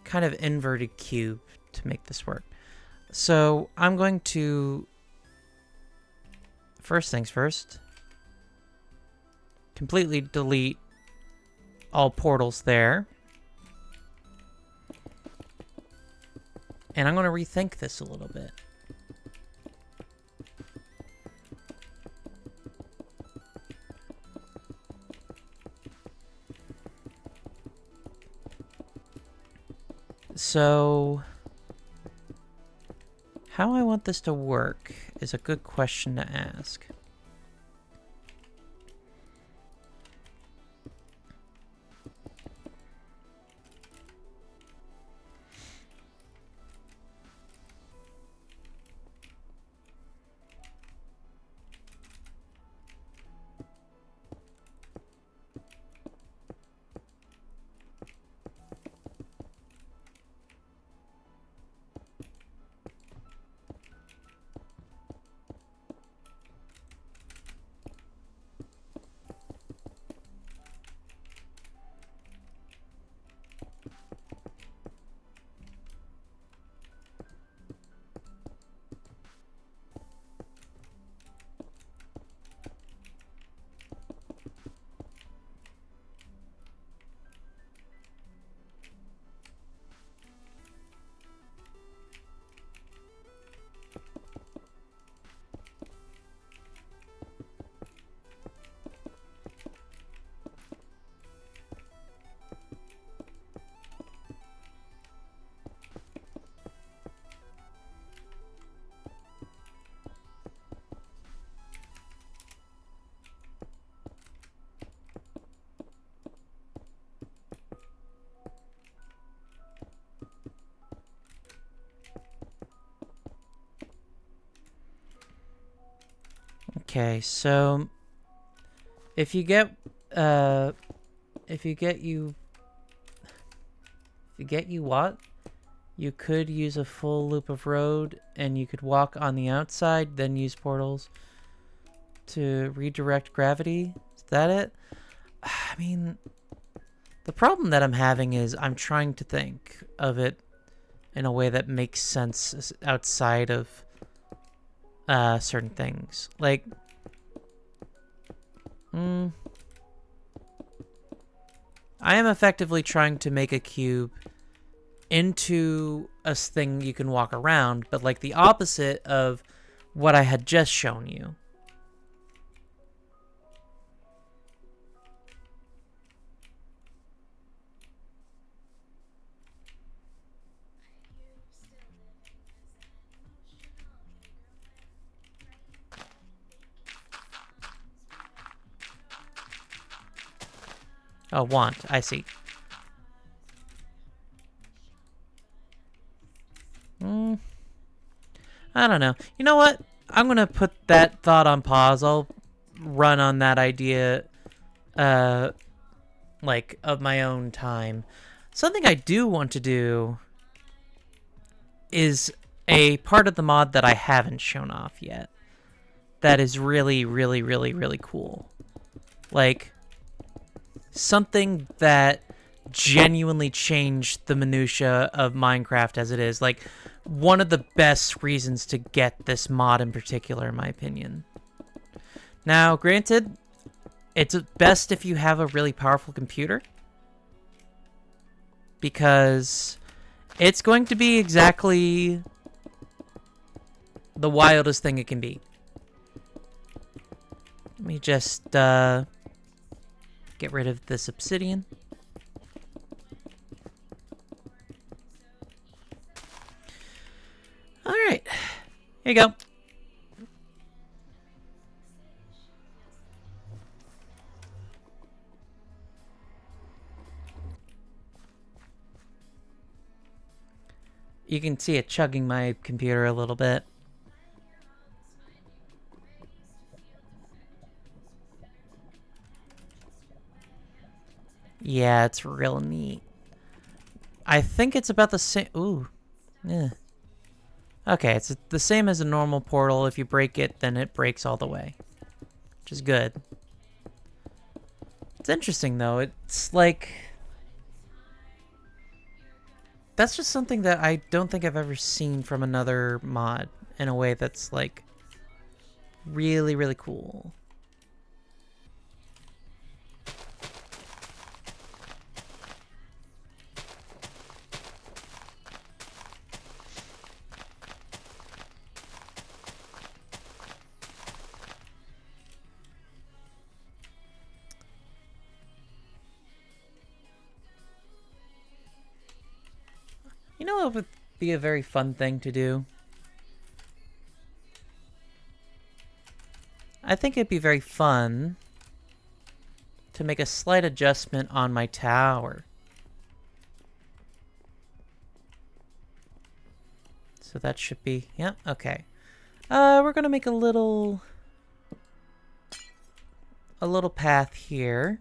kind of inverted cube to make this work. So I'm going to, first things first, completely delete all portals there. And I'm going to rethink this a little bit. So, how I want this to work is a good question to ask. Okay, so if you get what? You could use a full loop of road and you could walk on the outside, then use portals to redirect gravity. Is that it? I mean, the problem that I'm having is I'm trying to think of it in a way that makes sense outside of certain things. Like, I am effectively trying to make a cube into a thing you can walk around, but like the opposite of what I had just shown you. Oh, want. I see. I don't know. You know what? I'm going to put that thought on pause. I'll run on that idea, like, of my own time. Something I do want to do is a part of the mod that I haven't shown off yet. That is really, really, really, really cool. Like, something that genuinely changed the minutia of Minecraft as it is. Like, one of the best reasons to get this mod in particular, in my opinion. Now, granted, it's best if you have a really powerful computer, because it's going to be exactly the wildest thing it can be. Let me just get rid of this obsidian. Alright, here you go. You can see it chugging my computer a little bit. Yeah, it's real neat. I think it's about the same. Ooh. Yeah. Okay, it's the same as a normal portal. If you break it, then it breaks all the way. Which is good. It's interesting, though. It's like... That's just something that I don't think I've ever seen from another mod in a way that's, like, really, really cool. You know what would be a very fun thing to do? I think it'd be very fun to make a slight adjustment on my tower. So that should be, yeah, okay. We're gonna make a little path here.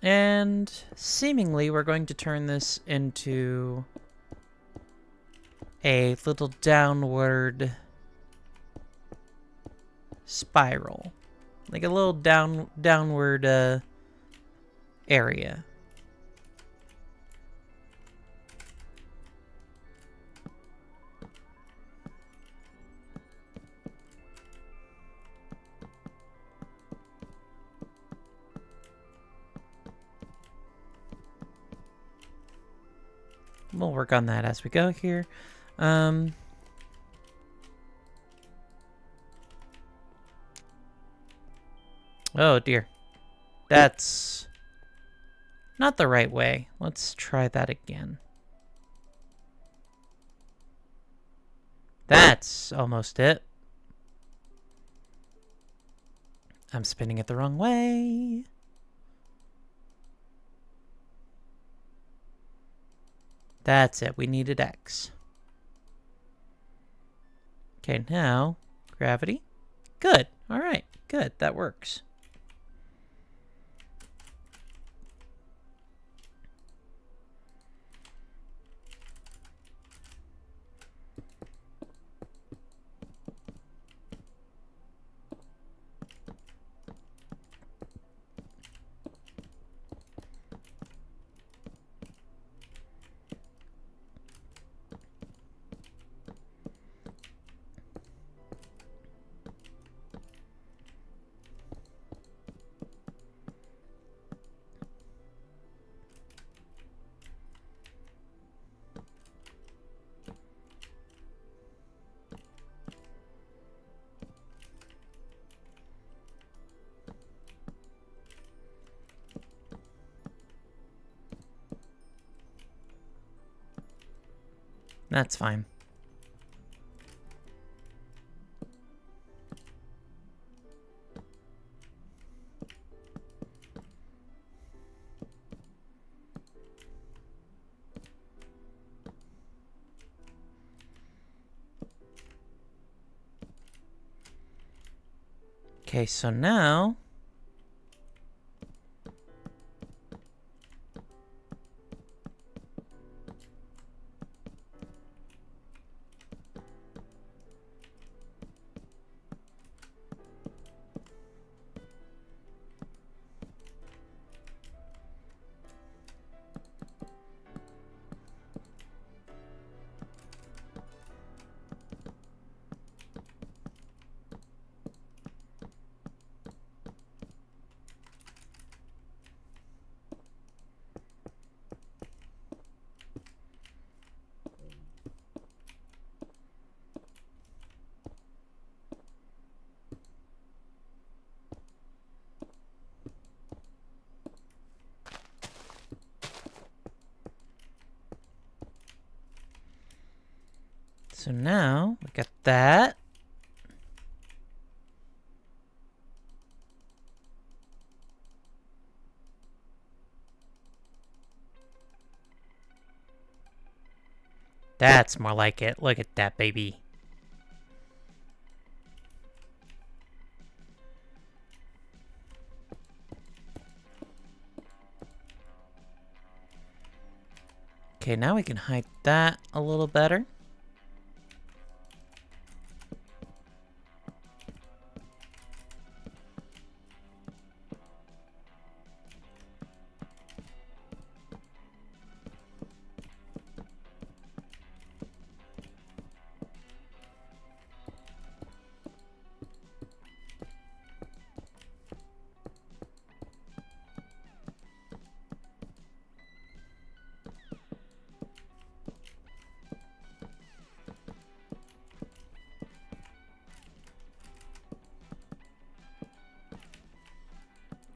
And seemingly we're going to turn this into a little downward spiral. Like a little downward area. We'll work on that as we go here. Oh dear. That's not the right way. Let's try that again. That's almost it. I'm spinning it the wrong way. That's it. We needed X. Okay, now Gravity. Good. All right. Good. That works. That's fine. Okay, so now... So now, we got that. That's more like it. Look at that, baby. Okay, now we can hide that a little better.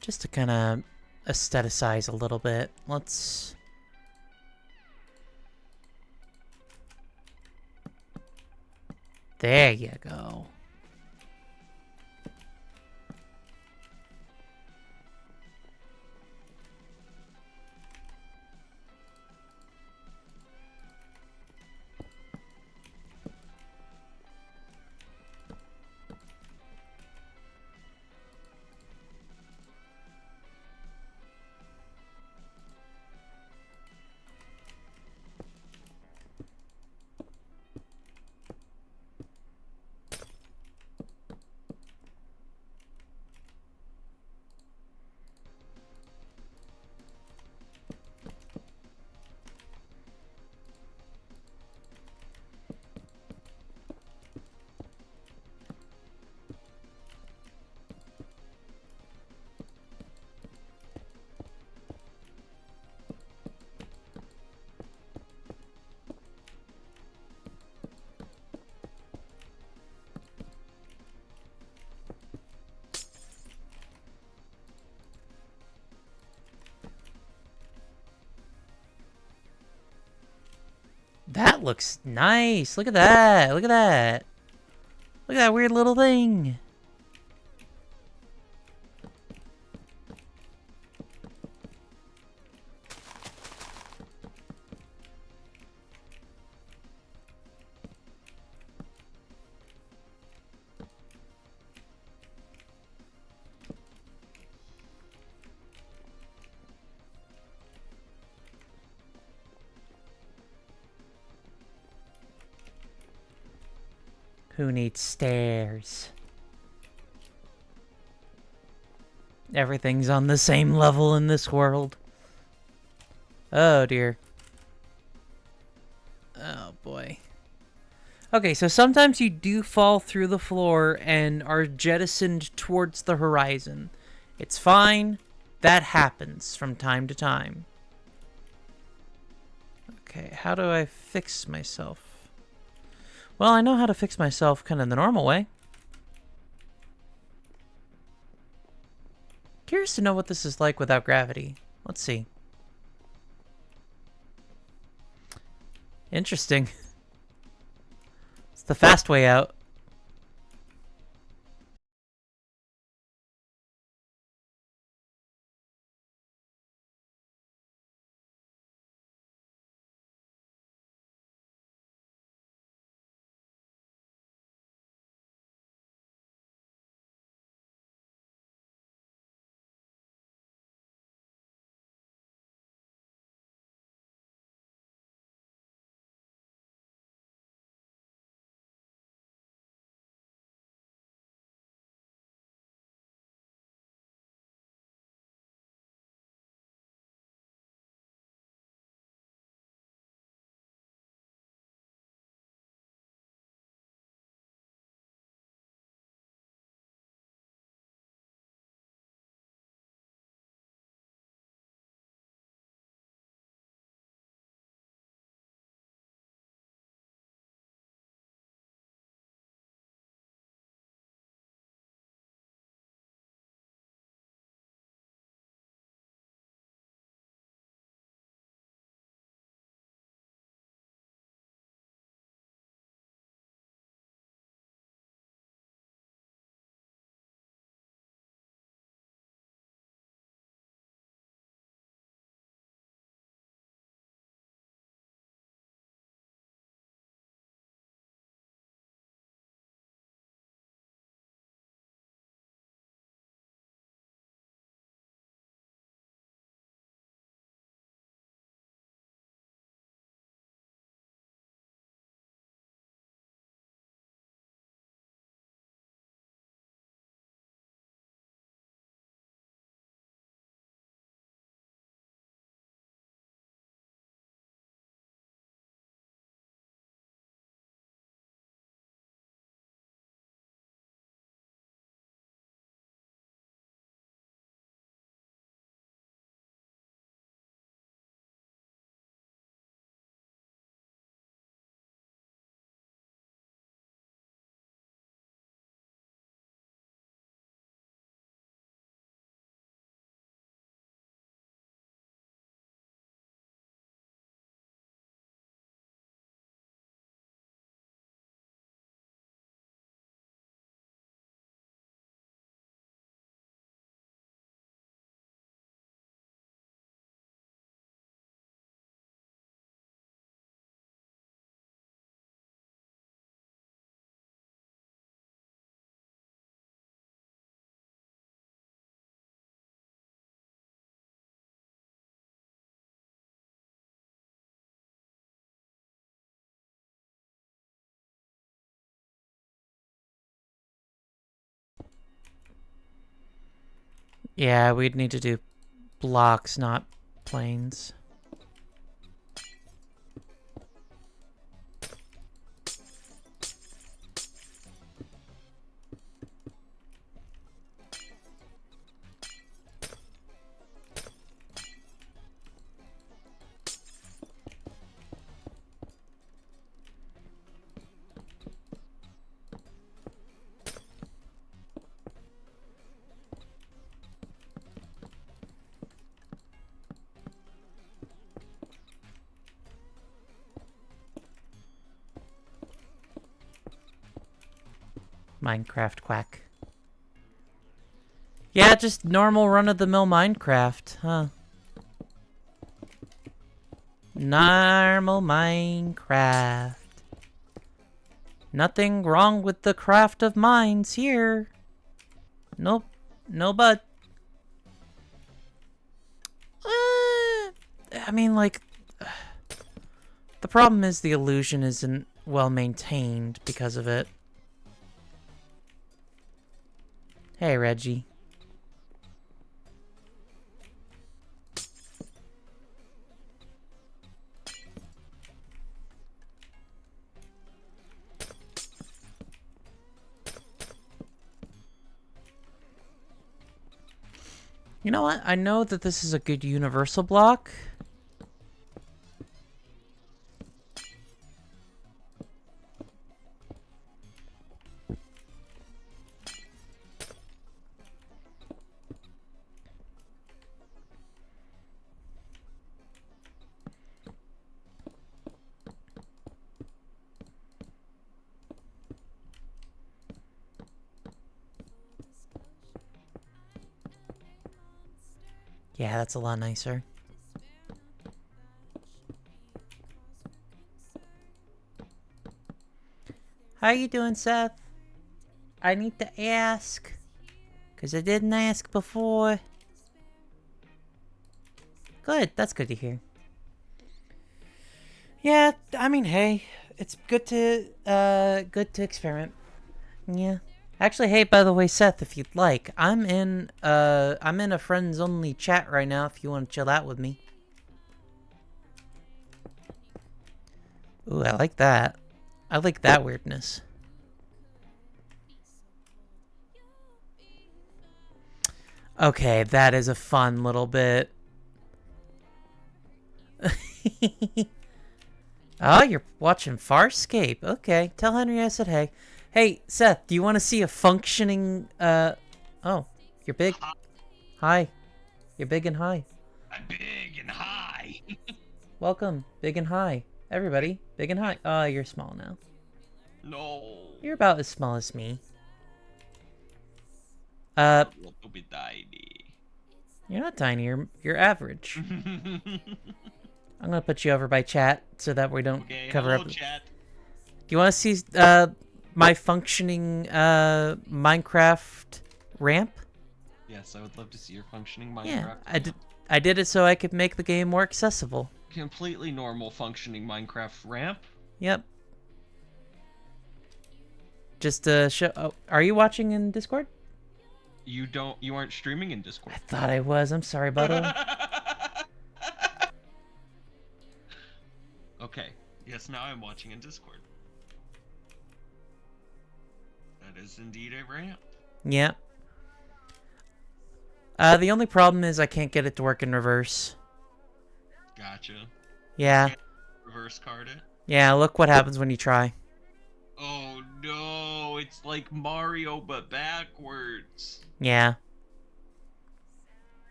Just to kind of aestheticize a little bit. Let's... There you go. That looks nice. Look at that. Look at that. Look at that weird little thing. Who needs stairs? Everything's on the same level in this world. Oh, dear. Oh, boy. Okay, so sometimes you do fall through the floor and are jettisoned towards the horizon. It's fine. That happens from time to time. Okay, how do I fix myself? Well, I know how to fix myself kind of the normal way. Curious to know what this is like without gravity. Let's see. Interesting. It's the fast way out. Yeah, we'd need to do blocks, not planes. Minecraft quack. Yeah, just normal run-of-the-mill Minecraft, huh? Normal Minecraft. Nothing wrong with the craft of mines here. Nope. No but. I mean, like, the problem is the illusion isn't well maintained because of it. Hey, Reggie. You know what? I know that this is a good universal block. Yeah, that's a lot nicer. How you doing, Seth? I need to ask, because I didn't ask before. Good, that's good to hear. Yeah, I mean, hey, it's good to experiment. Yeah. Actually, hey, by the way, Seth, if you'd like, I'm in a friends only chat right now if you want to chill out with me. Ooh, I like that. I like that weirdness. Okay, that is a fun little bit. Oh, you're watching Farscape. Okay, tell Henry I said hey. Hey, Seth, do you want to see a functioning, oh, you're big. Hi. You're big and high. I'm big and high. Welcome, big and high. Everybody, big and high. Oh, you're small now. No. You're about as small as me. A little bit tiny. You're not tiny, you're average. I'm gonna put you over by chat so that we don't cover hello, up. Chat. Do you want to see my functioning Minecraft ramp? Yes, I would love to see your functioning Minecraft. Yeah, I did it so I could make the game more accessible. Completely normal functioning Minecraft ramp. Yep. Just to show. Oh, are you watching in Discord? You aren't streaming in Discord. I thought I was. I'm sorry, Butto. Okay. Yes, now I'm watching in Discord. That is indeed a ramp. Yeah. The only problem is I can't get it to work in reverse. Gotcha. Yeah. Reverse card it. Yeah, look what happens when you try. Oh no, it's like Mario but backwards. Yeah.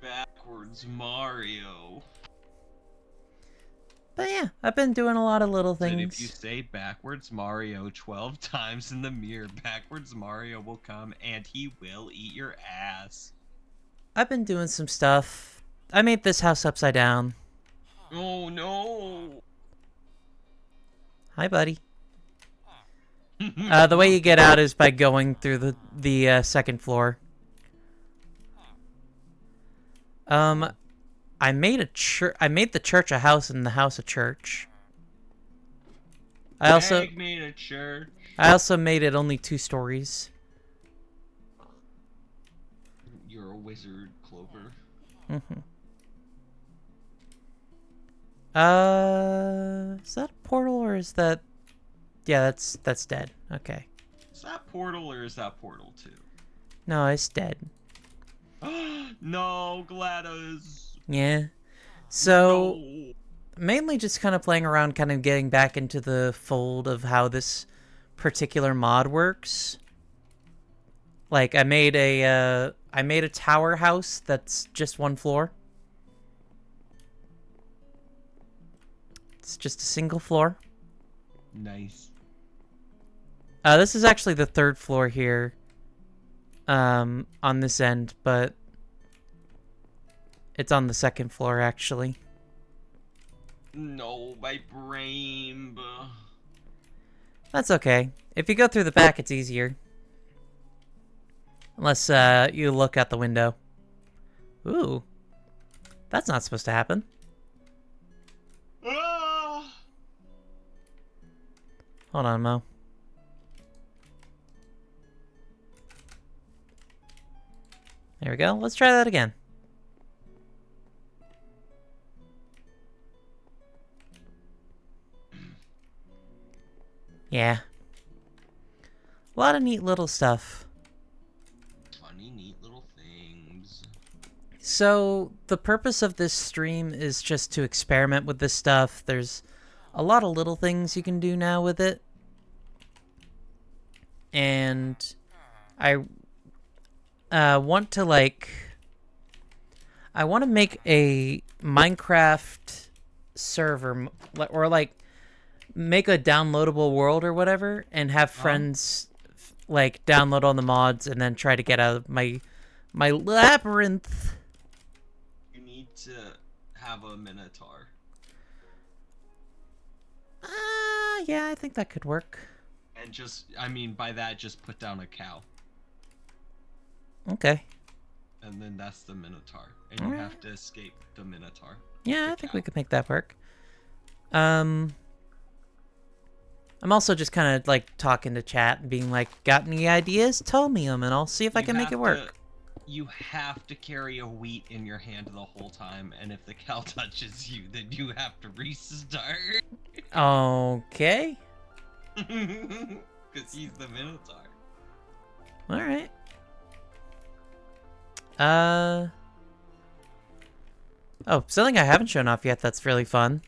Backwards Mario. But yeah, I've been doing a lot of little things. And if you say backwards Mario 12 times in the mirror, backwards Mario will come and he will eat your ass. I've been doing some stuff. I made this house upside down. Oh no. Hi, buddy. The way you get out is by going through the second floor. I made the church a house and the house a church. I also made a church. I also made it only 2 stories. You're a wizard, Clover. Is that a portal or is that? Yeah, that's dead. Okay. Is that portal or is that portal 2? No, it's dead. No, Gladys. Yeah. So No. mainly just kind of playing around, kind of getting back into the fold of how this particular mod works. Like I made a tower house that's just 1 floor. It's just a single floor. Nice. This is actually the 3rd floor here. On this end, but it's on the 2nd floor actually. No, my brain. That's okay. If you go through the back, it's easier. Unless you look out the window. Ooh. That's not supposed to happen. Hold on, Mo. There we go. Let's try that again. Yeah. A lot of neat little stuff. Funny, neat little things. So, the purpose of this stream is just to experiment with this stuff. There's a lot of little things you can do now with it. And I want to, like... I want to make a Minecraft server, or, like, make a downloadable world or whatever, and have friends, like, download all the mods and then try to get out of my labyrinth. You need to have a minotaur. Yeah, I think that could work. And just, I mean, by that, just put down a cow. Okay. And then that's the minotaur. And you have to escape the minotaur. Yeah, I think we could make that work. I'm also just kind of, like, talking to chat and being like, got any ideas? Tell me them, and I'll see if I can make it work. You have to carry a wheat in your hand the whole time, and if the cow touches you, then you have to restart. Okay. Because he's the minotaur. Alright. Oh, something I haven't shown off yet that's really fun.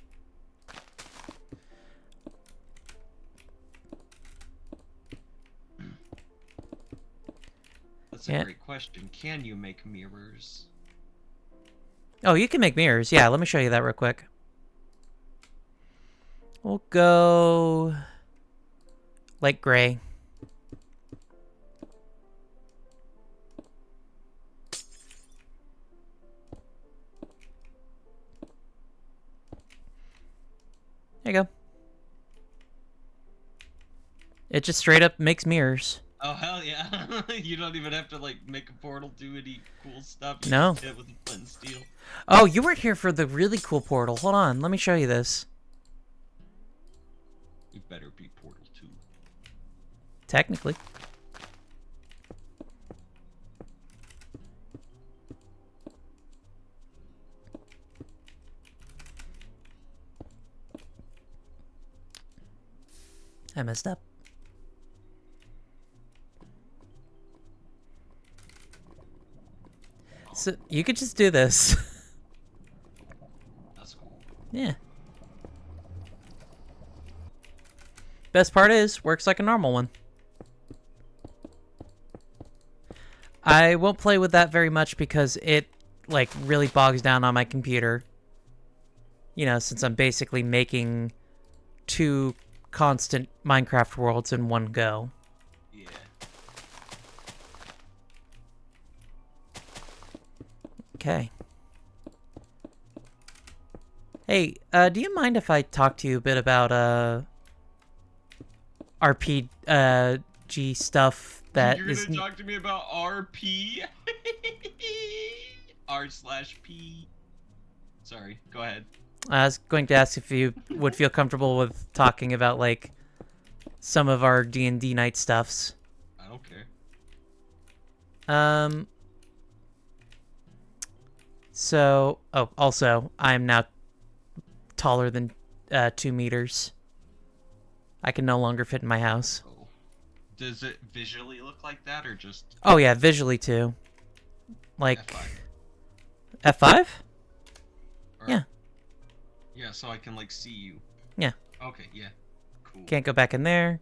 That's a great question. Can you make mirrors? Oh, you can make mirrors. Yeah, let me show you that real quick. We'll go... light gray. There you go. It just straight up makes mirrors. Oh, hell yeah. You don't even have to, like, make a portal, do any cool stuff. You No. just hit it with a flint and steel. Oh, you weren't here for the really cool portal. Hold on, let me show you this. It better be Portal 2. Technically. I messed up. So, you could just do this. That's cool. Yeah. Best part is, works like a normal one. I won't play with that very much because it, like, really bogs down on my computer. You know, since I'm basically making 2 constant Minecraft worlds in one go. Yeah. Okay. Hey, do you mind if I talk to you a bit about, RPG stuff that You're gonna talk to me about RP? R/P. Sorry, go ahead. I was going to ask if you would feel comfortable with talking about, like, some of our D&D night stuffs. I don't care. So, oh, also, I'm now taller than 2 meters. I can no longer fit in my house. Oh. Does it visually look like that, or just... Oh, yeah, visually, too. Like... F5? F5? Or... Yeah. Yeah, so I can, like, see you. Yeah. Okay, yeah. Cool. Can't go back in there.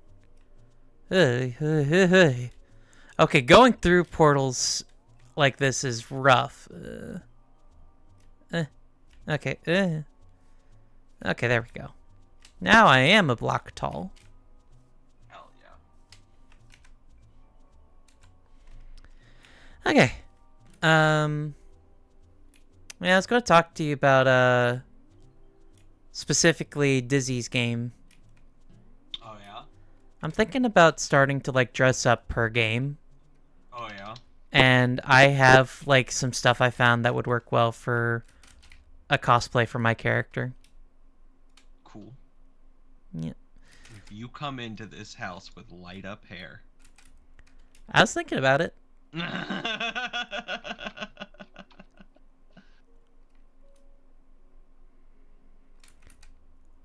Okay, going through portals like this is rough. Okay. Okay, there we go. Now I am a block tall. Hell yeah. Okay. Yeah, I was going to talk to you about, specifically Dizzy's game. Oh, yeah? I'm thinking about starting to, like, dress up per game. Oh, yeah? And I have, like, some stuff I found that would work well for a cosplay for my character. Cool. Yeah. If you come into this house with light up hair... I was thinking about it.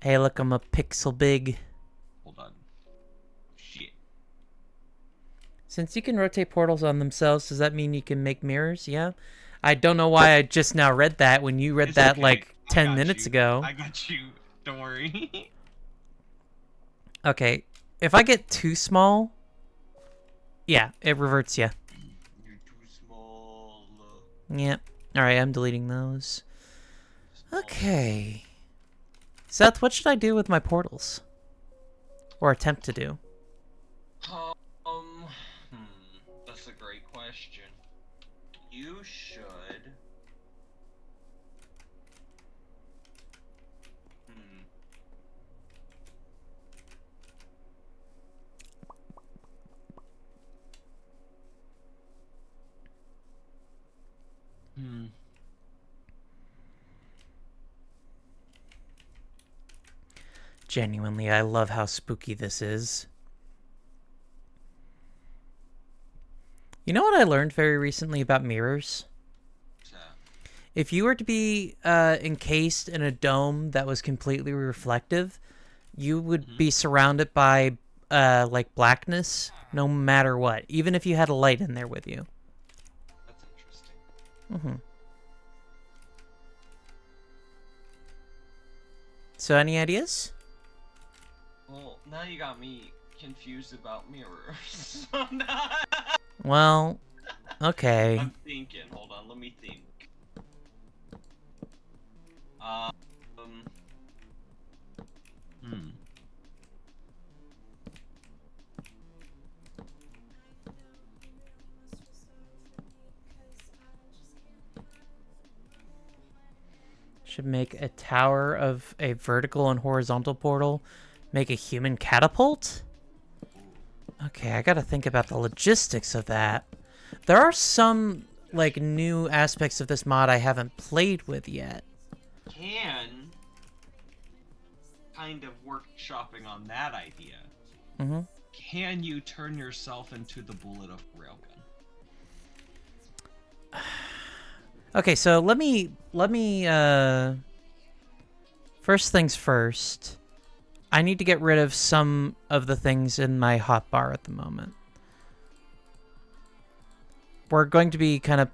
Hey, look, I'm a pixel big. Hold on. Shit. Since you can rotate portals on themselves, does that mean you can make mirrors? Yeah. I don't know why I just now read that when you read It's that okay. like I 10 got minutes you. ago. I got you. Don't worry. Okay, if I get too small, yeah, it reverts you. You're too small. Yep. Alright, I'm deleting those. Small. Okay. Seth, what should I do with my portals? Or attempt to do? That's a great question. You should. Genuinely, I love how spooky this is. You know what I learned very recently about mirrors? If you were to be encased in a dome that was completely reflective, you would be surrounded by like blackness no matter what, even if you had a light in there with you. That's interesting. Mm-hmm. So, any ideas? Well, now you got me confused about mirrors. Well, okay. I'm thinking. Hold on, let me think. Should make a tower of a vertical and horizontal portal. Make a human catapult? Okay, I gotta think about the logistics of that. There are some, like, new aspects of this mod I haven't played with yet. Can kind of workshopping on that idea. Mm-hmm. Can you turn yourself into the bullet of railgun? Okay, so let me first things first. I need to get rid of some of the things in my hotbar at the moment. We're going to be kind of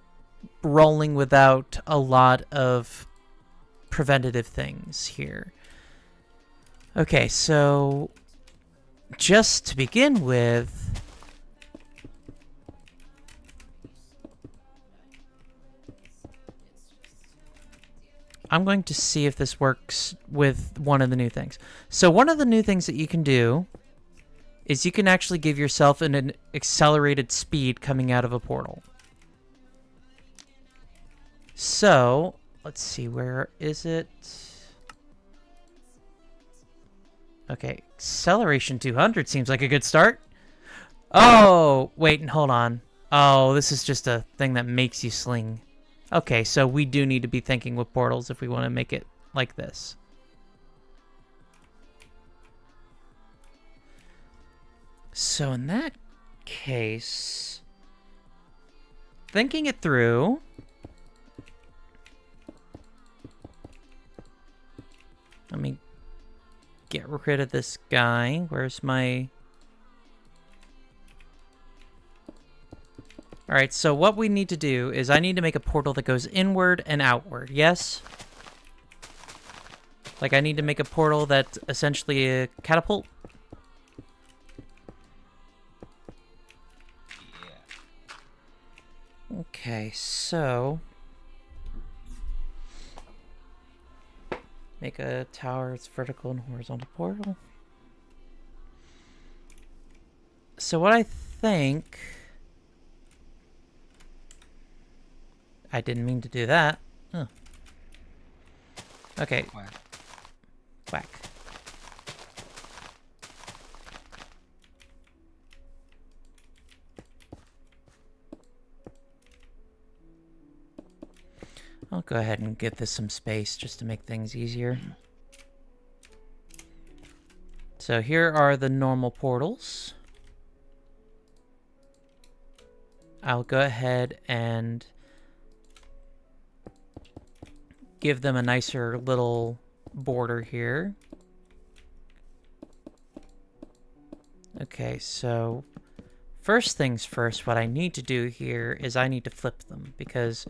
rolling without a lot of preventative things here. Okay, so just to begin with, I'm going to see if this works with one of the new things. So one of the new things that you can do is you can actually give yourself an accelerated speed coming out of a portal. So, let's see, where is it? Okay, acceleration 200 seems like a good start. Oh, wait, and hold on. Oh, this is just a thing that makes you sling. Okay, so we do need to be thinking with portals if we want to make it like this. So in that case, thinking it through, let me get rid of this guy. Where's my... Alright, so what we need to do is I need to make a portal that goes inward and outward, yes? Like I need to make a portal that's essentially a catapult. Yeah. Okay, so... Make a tower, it's vertical and horizontal portal. So what I think... I didn't mean to do that. Huh. Okay. Quack. Quack. I'll go ahead and give this some space just to make things easier. So here are the normal portals. I'll go ahead and give them a nicer little border here. Okay, so first things first, what I need to do here is I need to flip them, because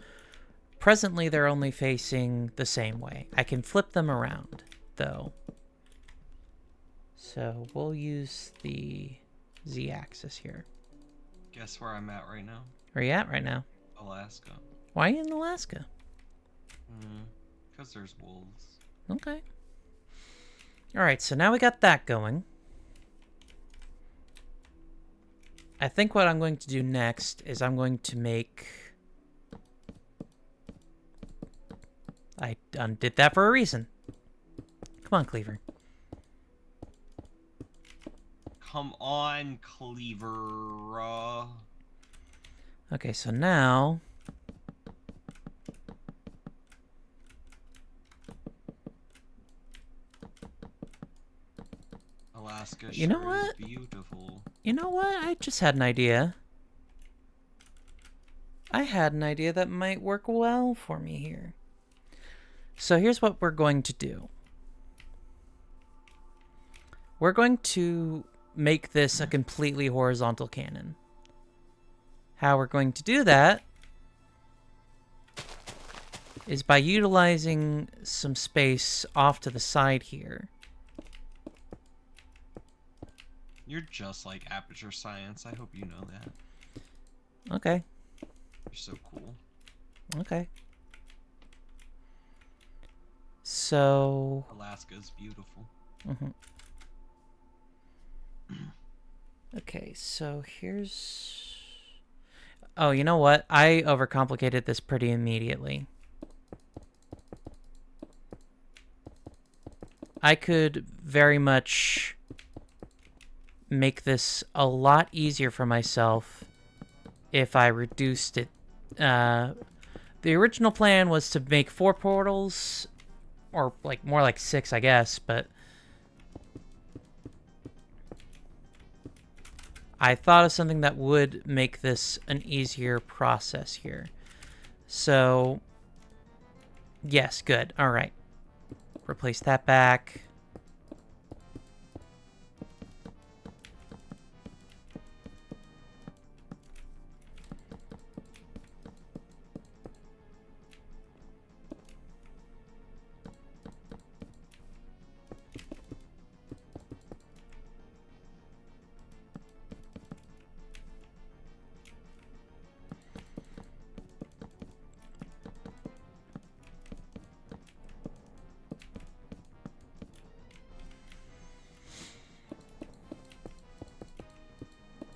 presently they're only facing the same way. I can flip them around, though. So we'll use the Z-axis here. Guess where I'm at right now? Where are you at right now? Alaska. Why are you in Alaska? Because there's wolves. Okay. Alright, so now we got that going. I think what I'm going to do next is I'm going to make... I undid that for a reason. Come on, Cleaver. Come on, Cleaver. Okay, so now... Alaska You know sure what? is beautiful. You know what? I just had an idea. I had an idea that might work well for me here. So here's what we're going to do. We're going to make this a completely horizontal cannon. How we're going to do that is by utilizing some space off to the side here. You're just like Aperture Science. I hope you know that. Okay. You're so cool. Okay. So... Alaska is beautiful. Okay, so here's... Oh, you know what? I overcomplicated this pretty immediately. I could very much make this a lot easier for myself if I reduced it. The original plan was to make 4 portals, or like more like 6, I guess, but I thought of something that would make this an easier process here. So, yes, good. All right. Replace that back.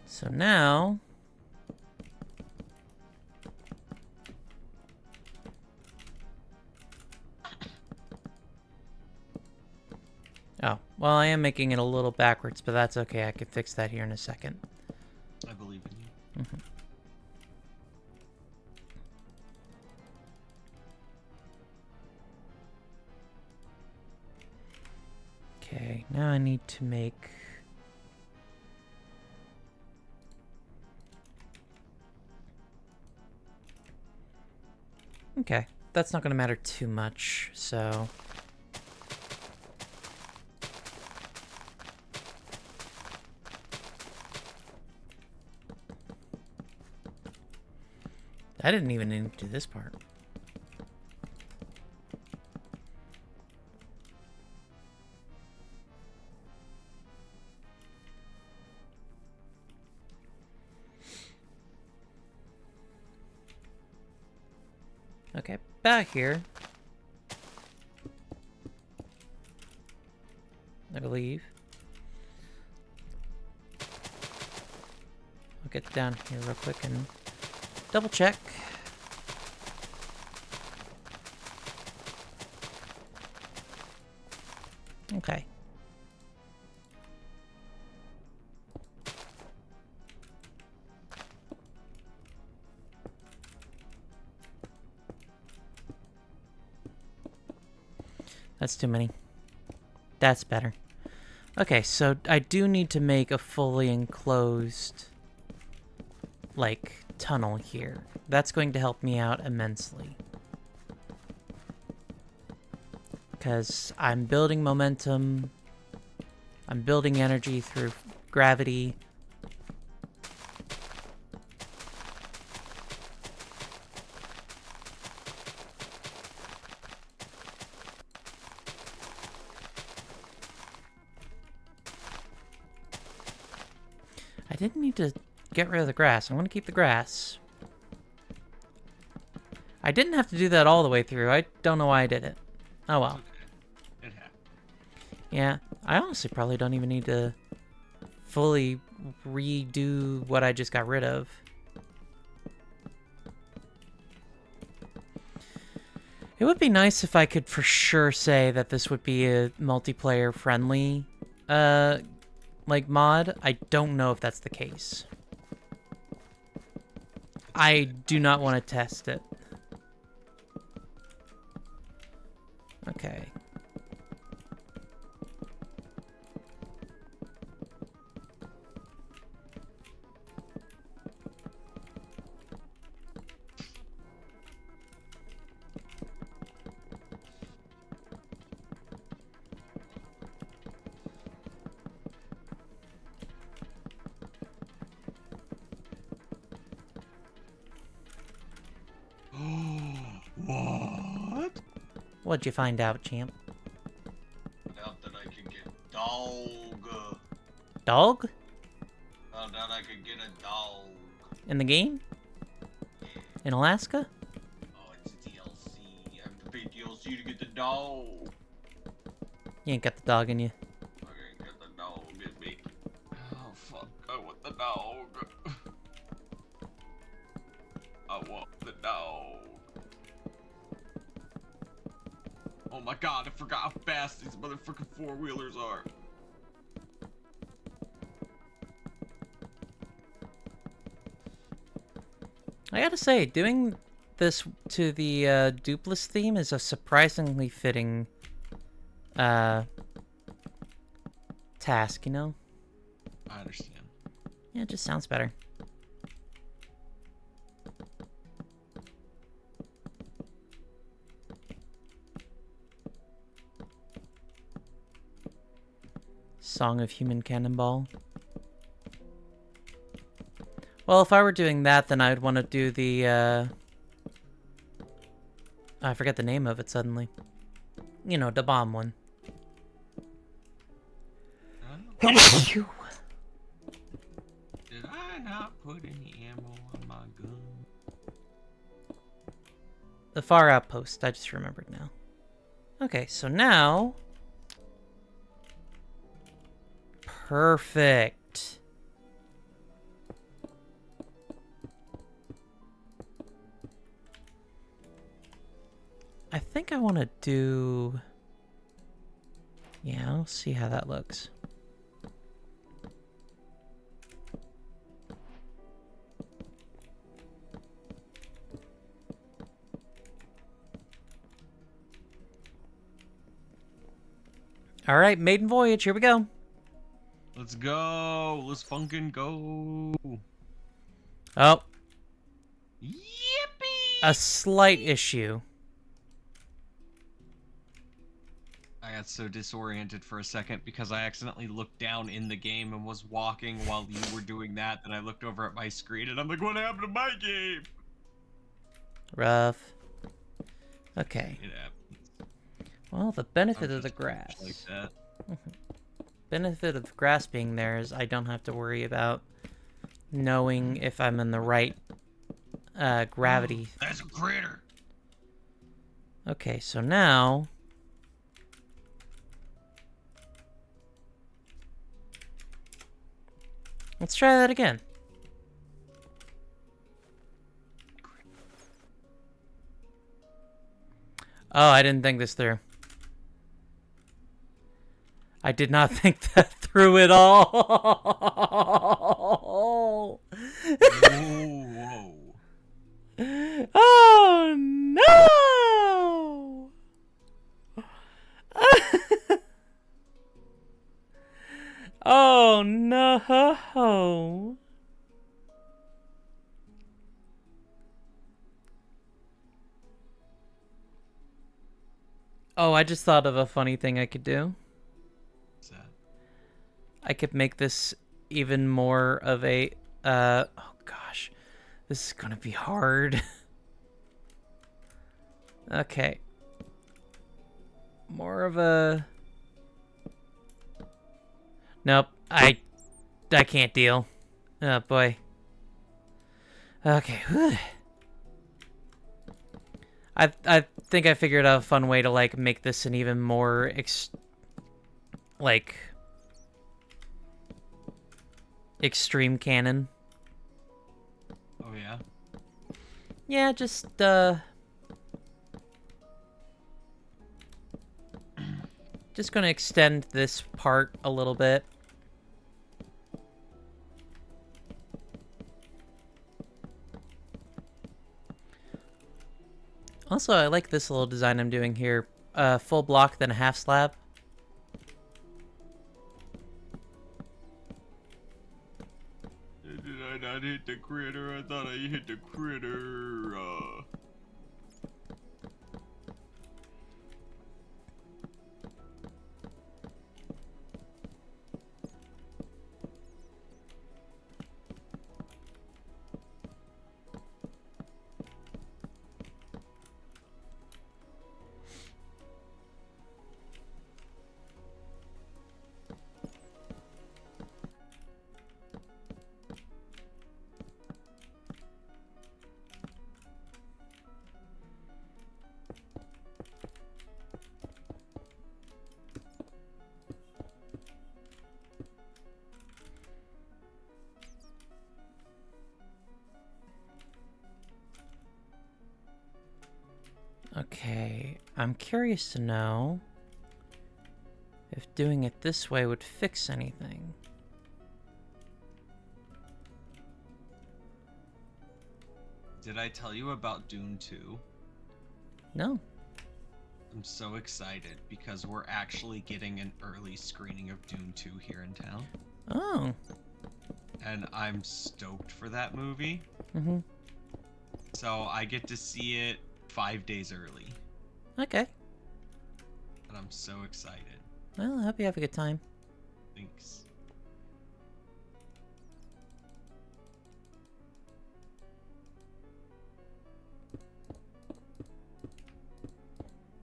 So now... Oh, well, I am making it a little backwards, but that's okay. I can fix that here in a second. I believe in you. Okay, now I need to make... Okay, that's not going to matter too much, so... I didn't even need to do this part. Okay, back here. I believe. I'll get down here real quick and double check. Okay. That's too many. That's better. Okay, so I do need to make a fully enclosed, like, tunnel here. That's going to help me out immensely. Because I'm building momentum. I'm building energy through gravity. I didn't need to get rid of the grass. I'm going to keep the grass. I didn't have to do that all the way through. I don't know why I did it. Oh well. Okay. It happened. Yeah, I honestly probably don't even need to fully redo what I just got rid of. It would be nice if I could for sure say that this would be a multiplayer friendly like mod. I don't know if that's the case. I do not want to test it. Okay. What? What'd you find out, champ? Out that I could get dog. Dog? Found out I could get a dog. In the game? Yeah. In Alaska? Oh, it's a DLC. I have to pay DLC to get the dog. You ain't got the dog in you. I ain't got the dog in me. Oh, fuck. I want the dog. I want the dog. Oh my god, I forgot how fast these motherfucking four-wheelers are. I gotta say, doing this to the Dupless theme is a surprisingly fitting task, you know? I understand. Yeah, it just sounds better. Song of Human Cannonball. Well, if I were doing that, then I'd want to do the, I forget the name of it suddenly. You know, the bomb one. Did I not put any ammo on my gun? The Far Outpost, I just remembered now. Okay, so now... Perfect. I think I want to do... Yeah, I'll see how that looks. All right, maiden voyage, here we go. Let's go. Let's funkin' go. Oh, Yippee! a slight issue. I got so disoriented for a second because I accidentally looked down in the game and was walking while you were doing that. Then I looked over at my screen and I'm like, what happened to my game? Rough. Okay. It happened. Well, the benefit I'm of the just grass. like that. Benefit of the grass being there is I don't have to worry about knowing if I'm in the right gravity. That's a critter. Okay, so now... Let's try that again. Oh, I didn't think this through. I did not think that through at all. Whoa. Oh, no! Oh, no! Oh, I just thought of a funny thing I could do. What's that? I could make this even more of a, oh gosh, this is gonna be hard. Okay. More of a... Nope, I can't deal. Oh, boy. Okay. Whew. I think I figured out a fun way to, like, make this an even more, extreme cannon. Oh, yeah? Yeah, just, just gonna extend this part a little bit. Also, I like this little design I'm doing here. Full block, then a half slab. Did I not hit the critter? I thought I hit the critter. Okay, I'm curious to know if doing it this way would fix anything. Did I tell you about Dune 2? No. I'm so excited because we're actually getting an early screening of Dune 2 here in town. Oh. And I'm stoked for that movie. Mm-hmm. So I get to see it 5 days early. Okay. And I'm so excited. Well, I hope you have a good time. Thanks.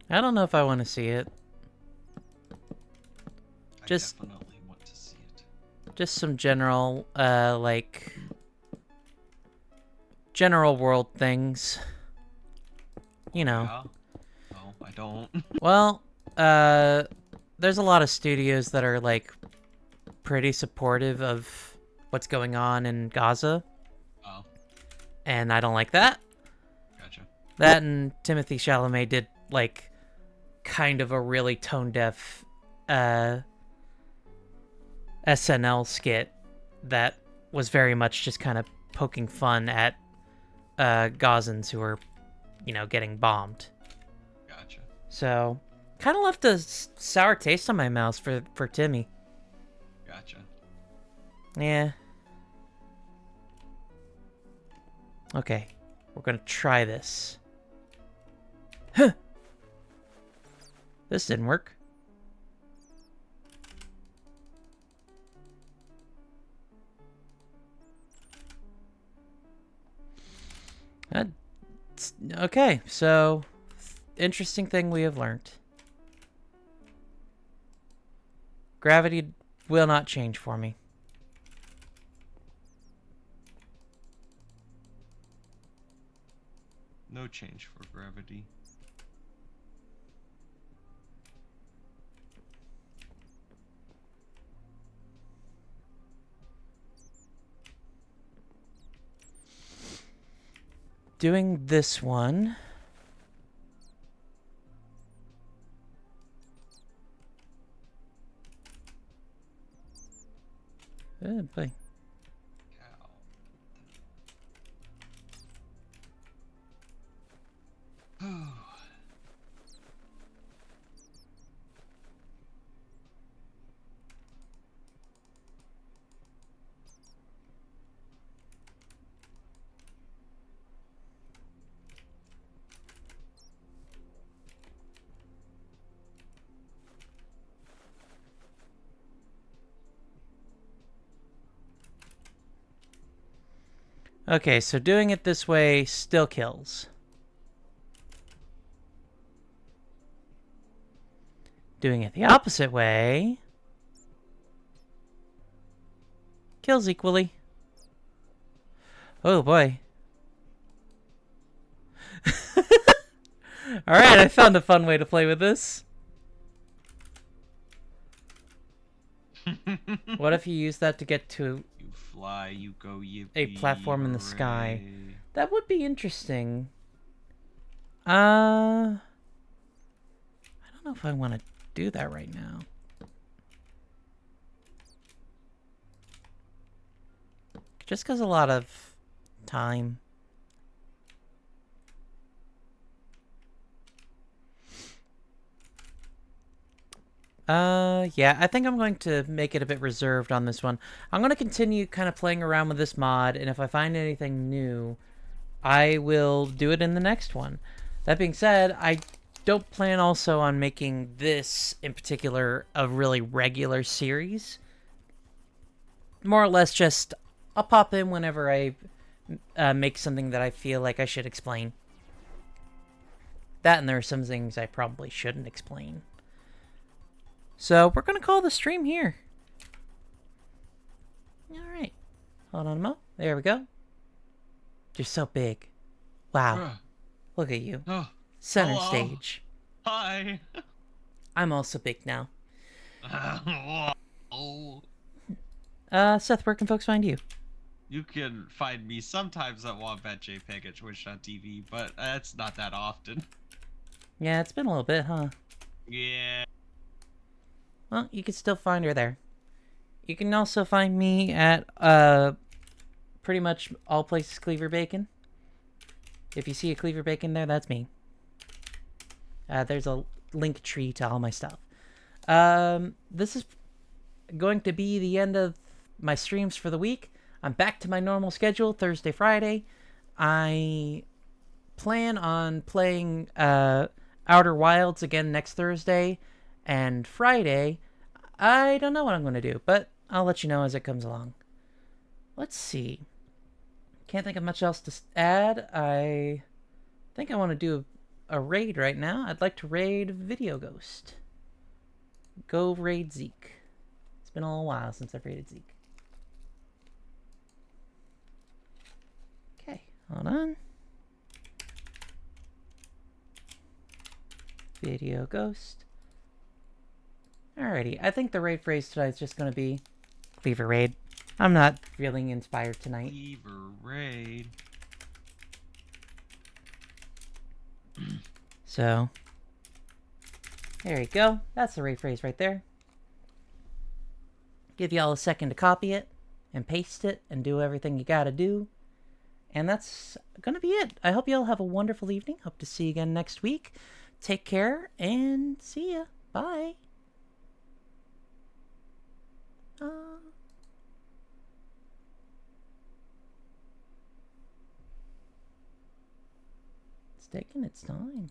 I don't know if I want to see it. I Just- definitely want to see it. Just some general, general world things. You know. Yeah? No, I don't. Well, there's a lot of studios that are, like, pretty supportive of what's going on in Gaza, Oh, and I don't like that. gotcha. That and Timothy Chalamet did, like, kind of a really tone-deaf, SNL skit that was very much just kind of poking fun at, Gazans who were, you know, getting bombed. Gotcha. So, kind of left a sour taste on my mouth for Timmy. Gotcha. Yeah. Okay, we're gonna try this. Huh! This didn't work. Okay, so interesting thing we have learned. Gravity will not change for me. No change for gravity. Doing this one. Oh, boy. Cow. Okay, so doing it this way still kills. Doing it the opposite way kills equally. Oh boy. Alright, I found a fun way to play with this. What if you use that to get to You fly, you go, yippee, a platform in the sky? hooray. That would be interesting. I don't know if I want to do that right now. Just because a lot of time. Yeah, I think I'm going to make it a bit reserved on this one. I'm going to continue kind of playing around with this mod, and if I find anything new, I will do it in the next one. That being said, I don't plan also on making this, in particular, a really regular series. More or less just, I'll pop in whenever I make something that I feel like I should explain. That, and there are some things I probably shouldn't explain. So, we're going to call the stream here. Alright. Hold on a moment. There we go. You're so big. Wow. Look at you. Oh, Center hello. stage. Hi. I'm also big now. Oh. Seth, where can folks find you? You can find me sometimes at WombatJPEG at Twitch.tv, but it's not that often. Yeah, it's been a little bit, huh? Yeah. Well, you can still find her there. You can also find me at, pretty much all places Cleaver Bacon. If you see a Cleaver Bacon there, that's me. There's a link tree to all my stuff. This is going to be the end of my streams for the week. I'm back to my normal schedule, Thursday, Friday. I plan on playing Outer Wilds again next Thursday. And Friday, I don't know what I'm going to do, but I'll let you know as it comes along. Let's see. Can't think of much else to add. I think I want to do a raid right now. I'd like to raid Video Ghost. Go raid Zeke. It's been a little while since I've raided Zeke. Okay, hold on. Video Ghost. Alrighty, I think the raid phrase tonight is just going to be Cleaver Raid. I'm not feeling inspired tonight. Cleaver Raid. So, there you go. That's the raid phrase right there. Give y'all a second to copy it and paste it and do everything you gotta do. And that's gonna be it. I hope y'all have a wonderful evening. Hope to see you again next week. Take care and see ya. Bye. It's taking its time.